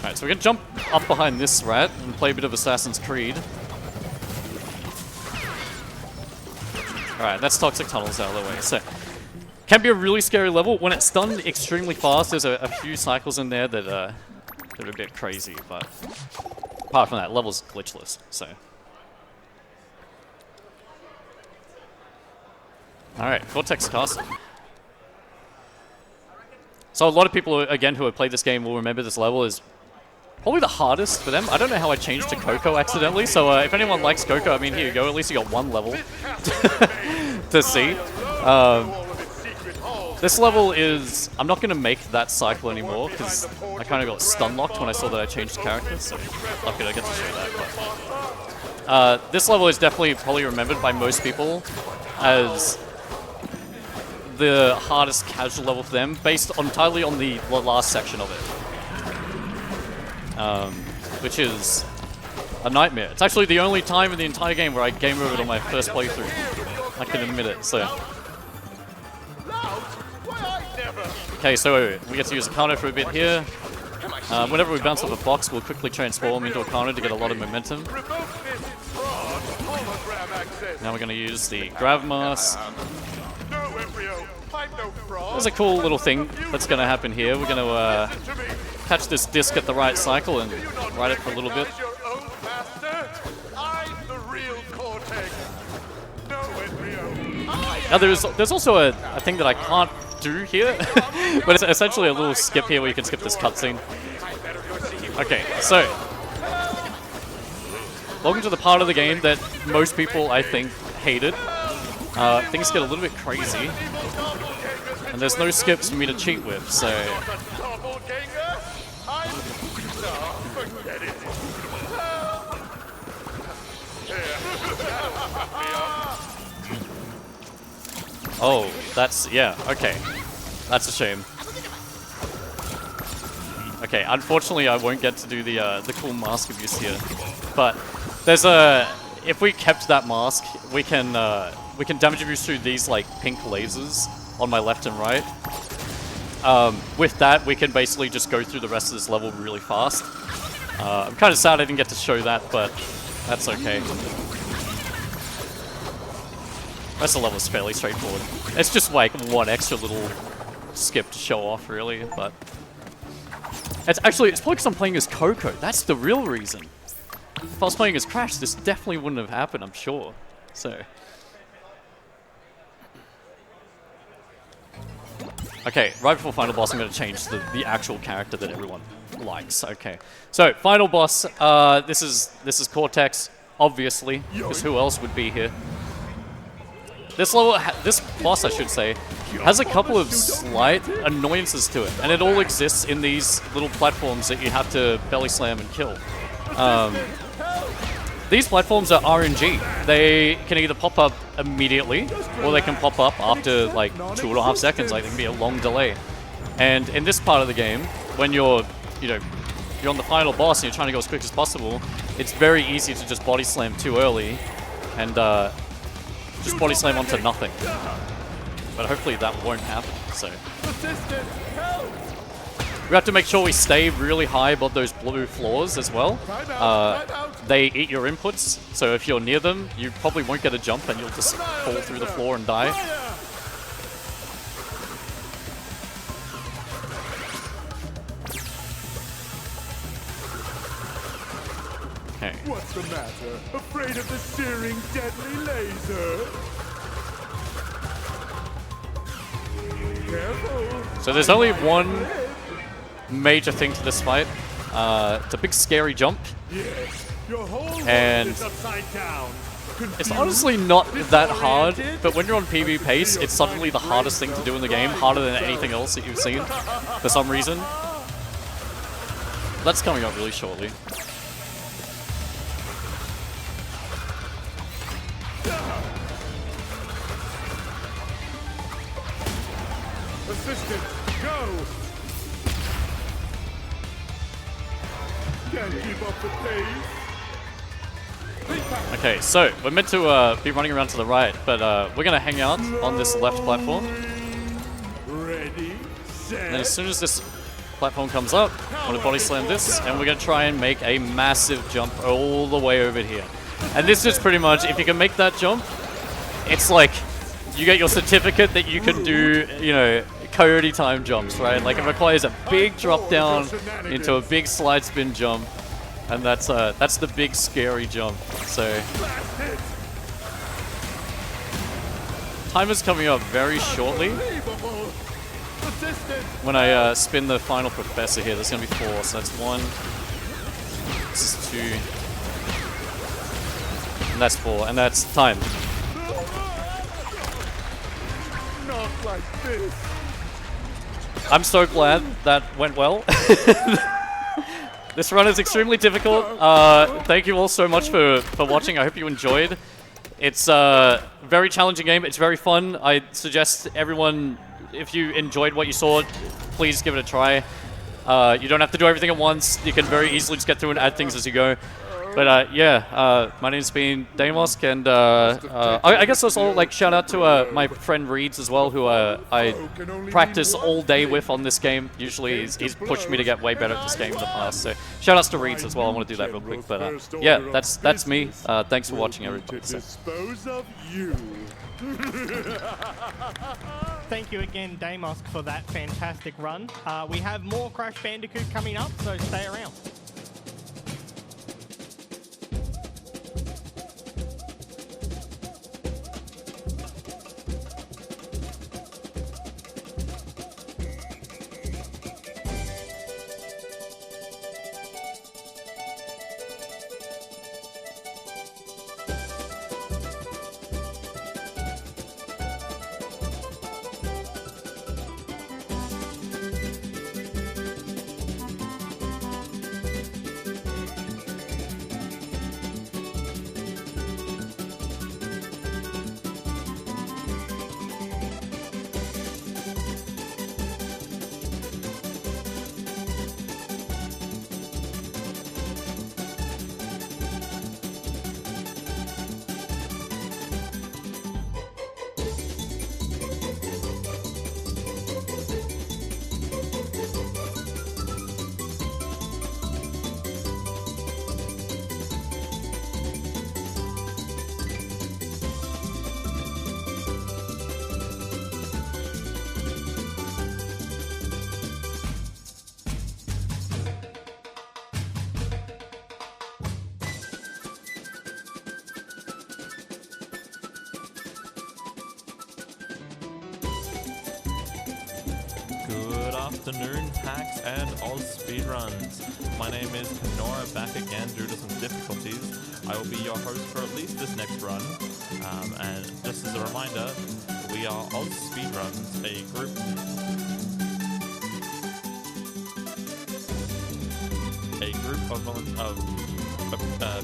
Alright, so we're gonna jump up behind this rat and play a bit of Assassin's Creed. Alright, that's Toxic Tunnels out of the way. So, can be a really scary level. When it's done extremely fast, there's a few cycles in there that are a bit crazy, but apart from that, level's glitchless, so. Alright, Cortex Castle. So a lot of people, again, who have played this game will remember this level as probably the hardest for them. I don't know how I changed to Coco accidentally, so if anyone likes Coco, I mean, here you go. At least you got one level to see. This level is... I'm not going to make that cycle anymore, because I kind of got stun-locked when I saw that I changed characters, so lucky I get to show that. But, this level is definitely probably remembered by most people as the hardest casual level for them, based entirely on the last section of it. Which is a nightmare. It's actually the only time in the entire game where I game over it on my first playthrough. I can admit it, so... Okay, so we get to use a Kano for a bit here. Whenever we bounce off a box, we'll quickly transform into a Kano to get a lot of momentum. Now we're going to use the Grav Mask. There's a cool little thing that's going to happen here. We're going to catch this disc at the right cycle and ride it for a little bit. Now there's also a thing that I can't do here, but it's essentially a little skip here where you can skip this cutscene. Okay, so welcome to the part of the game that most people, I think, hated. Things get a little bit crazy, and there's no skips for me to cheat with, so... Oh, that's... yeah, okay. That's a shame. Okay, unfortunately I won't get to do the cool mask abuse here, but there's a... if we kept that mask, we can damage abuse through these, like, pink lasers on my left and right. With that, we can basically just go through the rest of this level really fast. I'm kind of sad I didn't get to show that, but that's okay. The rest of the level is fairly straightforward. It's just like one extra little skip to show off, really, but... it's probably because I'm playing as Coco. That's the real reason. If I was playing as Crash, this definitely wouldn't have happened, I'm sure. So... okay, right before final boss, I'm going to change the actual character that everyone likes. Okay, so final boss. This is Cortex, obviously, because who else would be here? This level, this boss, I should say, has a couple of slight annoyances to it, and it all exists in these little platforms that you have to belly slam and kill. These platforms are RNG. They can either pop up immediately, or they can pop up after like 2.5 seconds. Like, there can be a long delay. And in this part of the game, when you're on the final boss and you're trying to go as quick as possible, it's very easy to just body slam too early, and just body slam onto nothing. But hopefully that won't happen. So we have to make sure we stay really high above those blue floors as well. They eat your inputs, so if you're near them, you probably won't get a jump and you'll just fall through the floor and die. Okay. What's the matter? Afraid of the searing, deadly laser? Careful. So there's only one major thing to this fight. It's a big scary jump. Yes. Your whole and world is upside down. It's honestly not that hard, but when you're on PB pace, it's suddenly the hardest thing to do in the game, harder than anything else that you've seen, for some reason. That's coming up really shortly. Assistant, go! Can't keep up the pace. Okay, so we're meant to be running around to the right, but we're gonna hang out on this left platform. Ready, set. And then as soon as this platform comes up. I'm gonna body slam this, and we're gonna try and make a massive jump all the way over here. And this is pretty much, if you can make that jump, it's like you get your certificate that you can do, you know, coyote time jumps, right? Like it requires a big drop down into a big slide spin jump, and that's the big scary jump. So timer's coming up very shortly. When I spin the final professor here, there's gonna be 4, so that's 1. This is 2. And that's 4, and that's time. Not like this. I'm so glad that went well. This run is extremely difficult. Thank you all so much for watching. I hope you enjoyed. It's a very challenging game. It's very fun. I suggest everyone, if you enjoyed what you saw, please give it a try. You don't have to do everything at once. You can very easily just get through and add things as you go. But yeah, my name's been Damosk, and I guess also like shout out to my friend Reeds as well, who I practice all day with on this game. Usually he's pushed me to get way better at this game in the past. So shout outs to Reeds as well. I want to do that real quick. But yeah, that's me. Thanks for watching, everybody. Dispose of you. Thank you again, Damosk, for that fantastic run. We have more Crash Bandicoot coming up, so stay around. Good afternoon, PAX and AusSpeedruns. My name is Nora, back again due to some difficulties. I will be your host for at least this next run. And just as a reminder, we are AusSpeedruns, a group of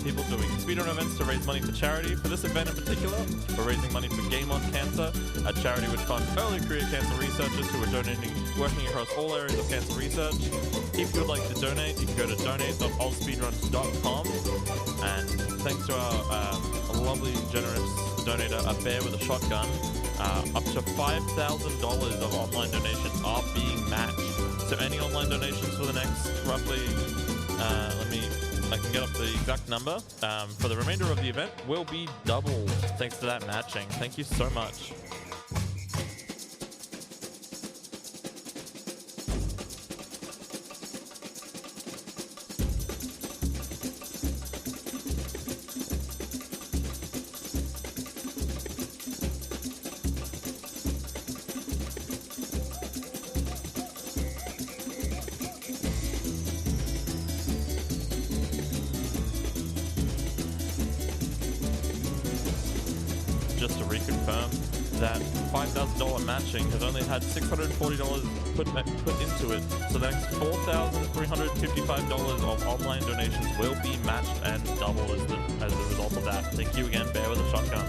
people doing speedrun events to raise money for charity. For this event in particular, we're raising money for Game On Cancer, a charity which funds early career cancer researchers who are working across all areas of cancer research. If you would like to donate, you can go to donate.ausspeedruns.com. And thanks to our lovely, generous donator, a bear with a shotgun, up to $5,000 of online donations are being matched. So any online donations for the next roughly, I can get up the exact number, for the remainder of the event will be doubled thanks to that matching. Thank you so much. Just to reconfirm, that $5,000 matching has only had $640 put into it, so the next $4,355 of online donations will be matched and doubled as a result of that. Thank you again, Bear with a Shotgun.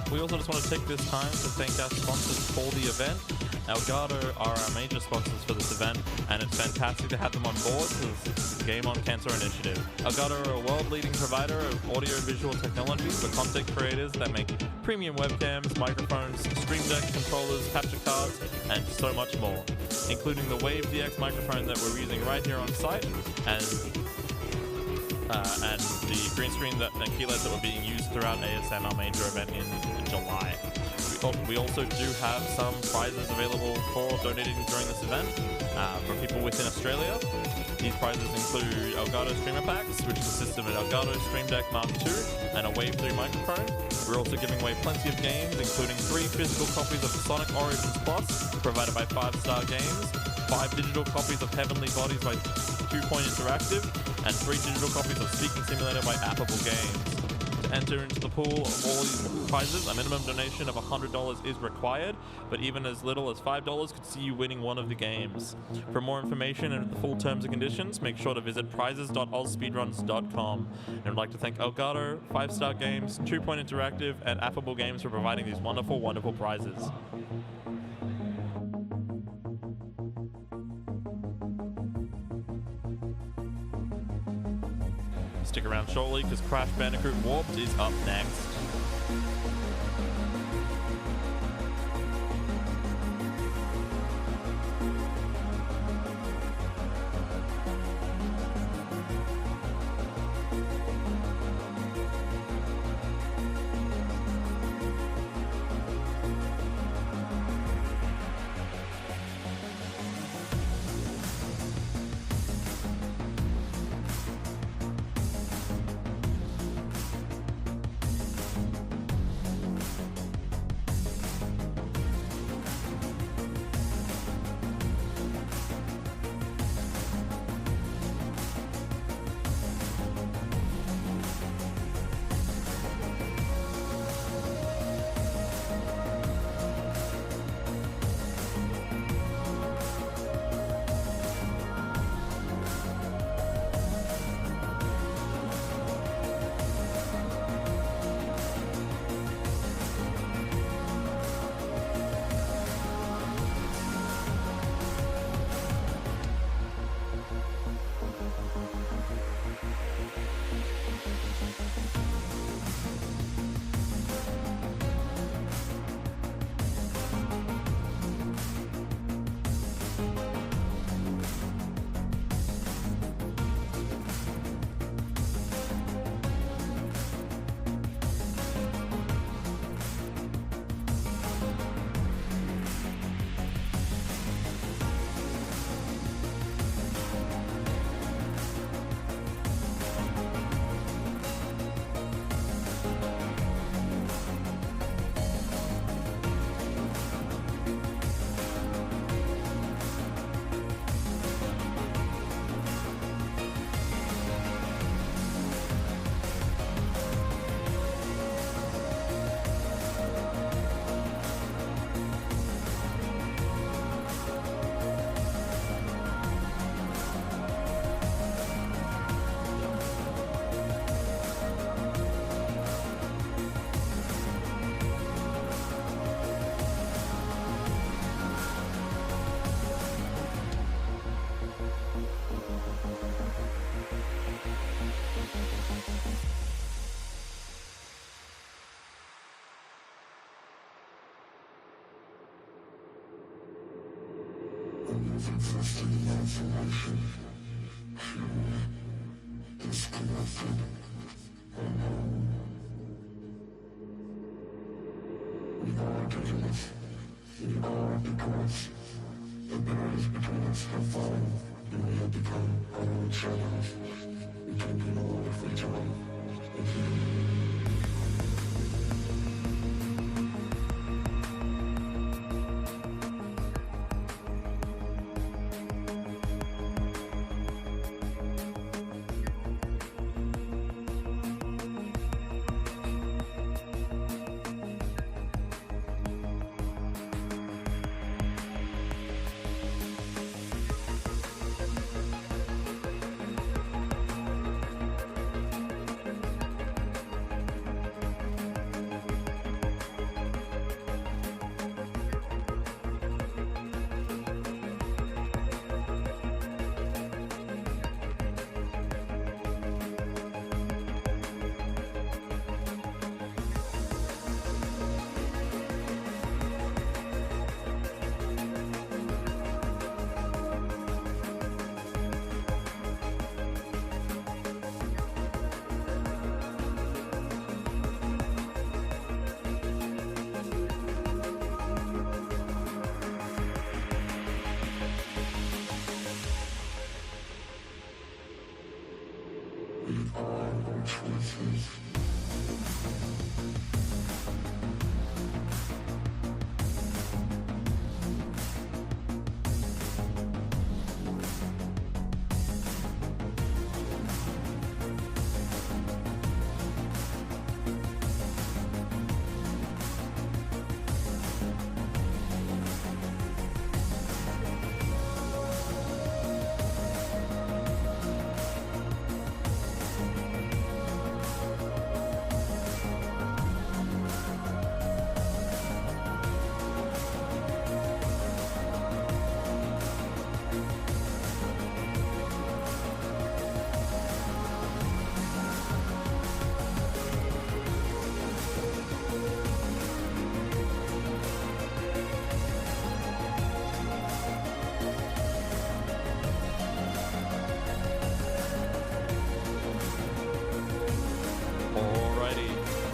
We also just want to take this time to thank our sponsors for the event. Elgato are our major sponsors for this event, and it's fantastic to have them on board for this Game on Cancer initiative. Elgato are a world-leading provider of audio-visual technology for content creators that make premium webcams, microphones, Stream Deck controllers, capture cards, and so much more, including the Wave DX microphone that we're using right here on site, and the green screen and keylets that were being used throughout ASM, our major event in July. We also do have some prizes available for donating during this event for people within Australia. These prizes include Elgato Streamer Packs, which consists of an Elgato Stream Deck Mark II and a Wave 3 microphone. We're also giving away plenty of games, including 3 physical copies of Sonic Origins Plus, provided by 5 Star Games, 5 digital copies of Heavenly Bodies by 2 Point Interactive, and 3 digital copies of Speaking Simulator by Affable Games. To enter into the pool of all these prizes, a minimum donation of $100 is required, but even as little as $5 could see you winning one of the games. For more information and the full terms and conditions, make sure to visit prizes.ausspeedruns.com. And I'd like to thank Elgato, 5 Star Games, 2 Point Interactive, and Affable Games for providing these wonderful, wonderful prizes. Stick around shortly because Crash Bandicoot Warped is up next.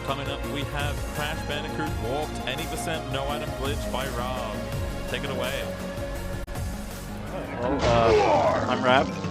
Coming up, we have Crash Bandicoot Warped, any percent, no item glitch by Rob. Take it away. Well, I'm Rab.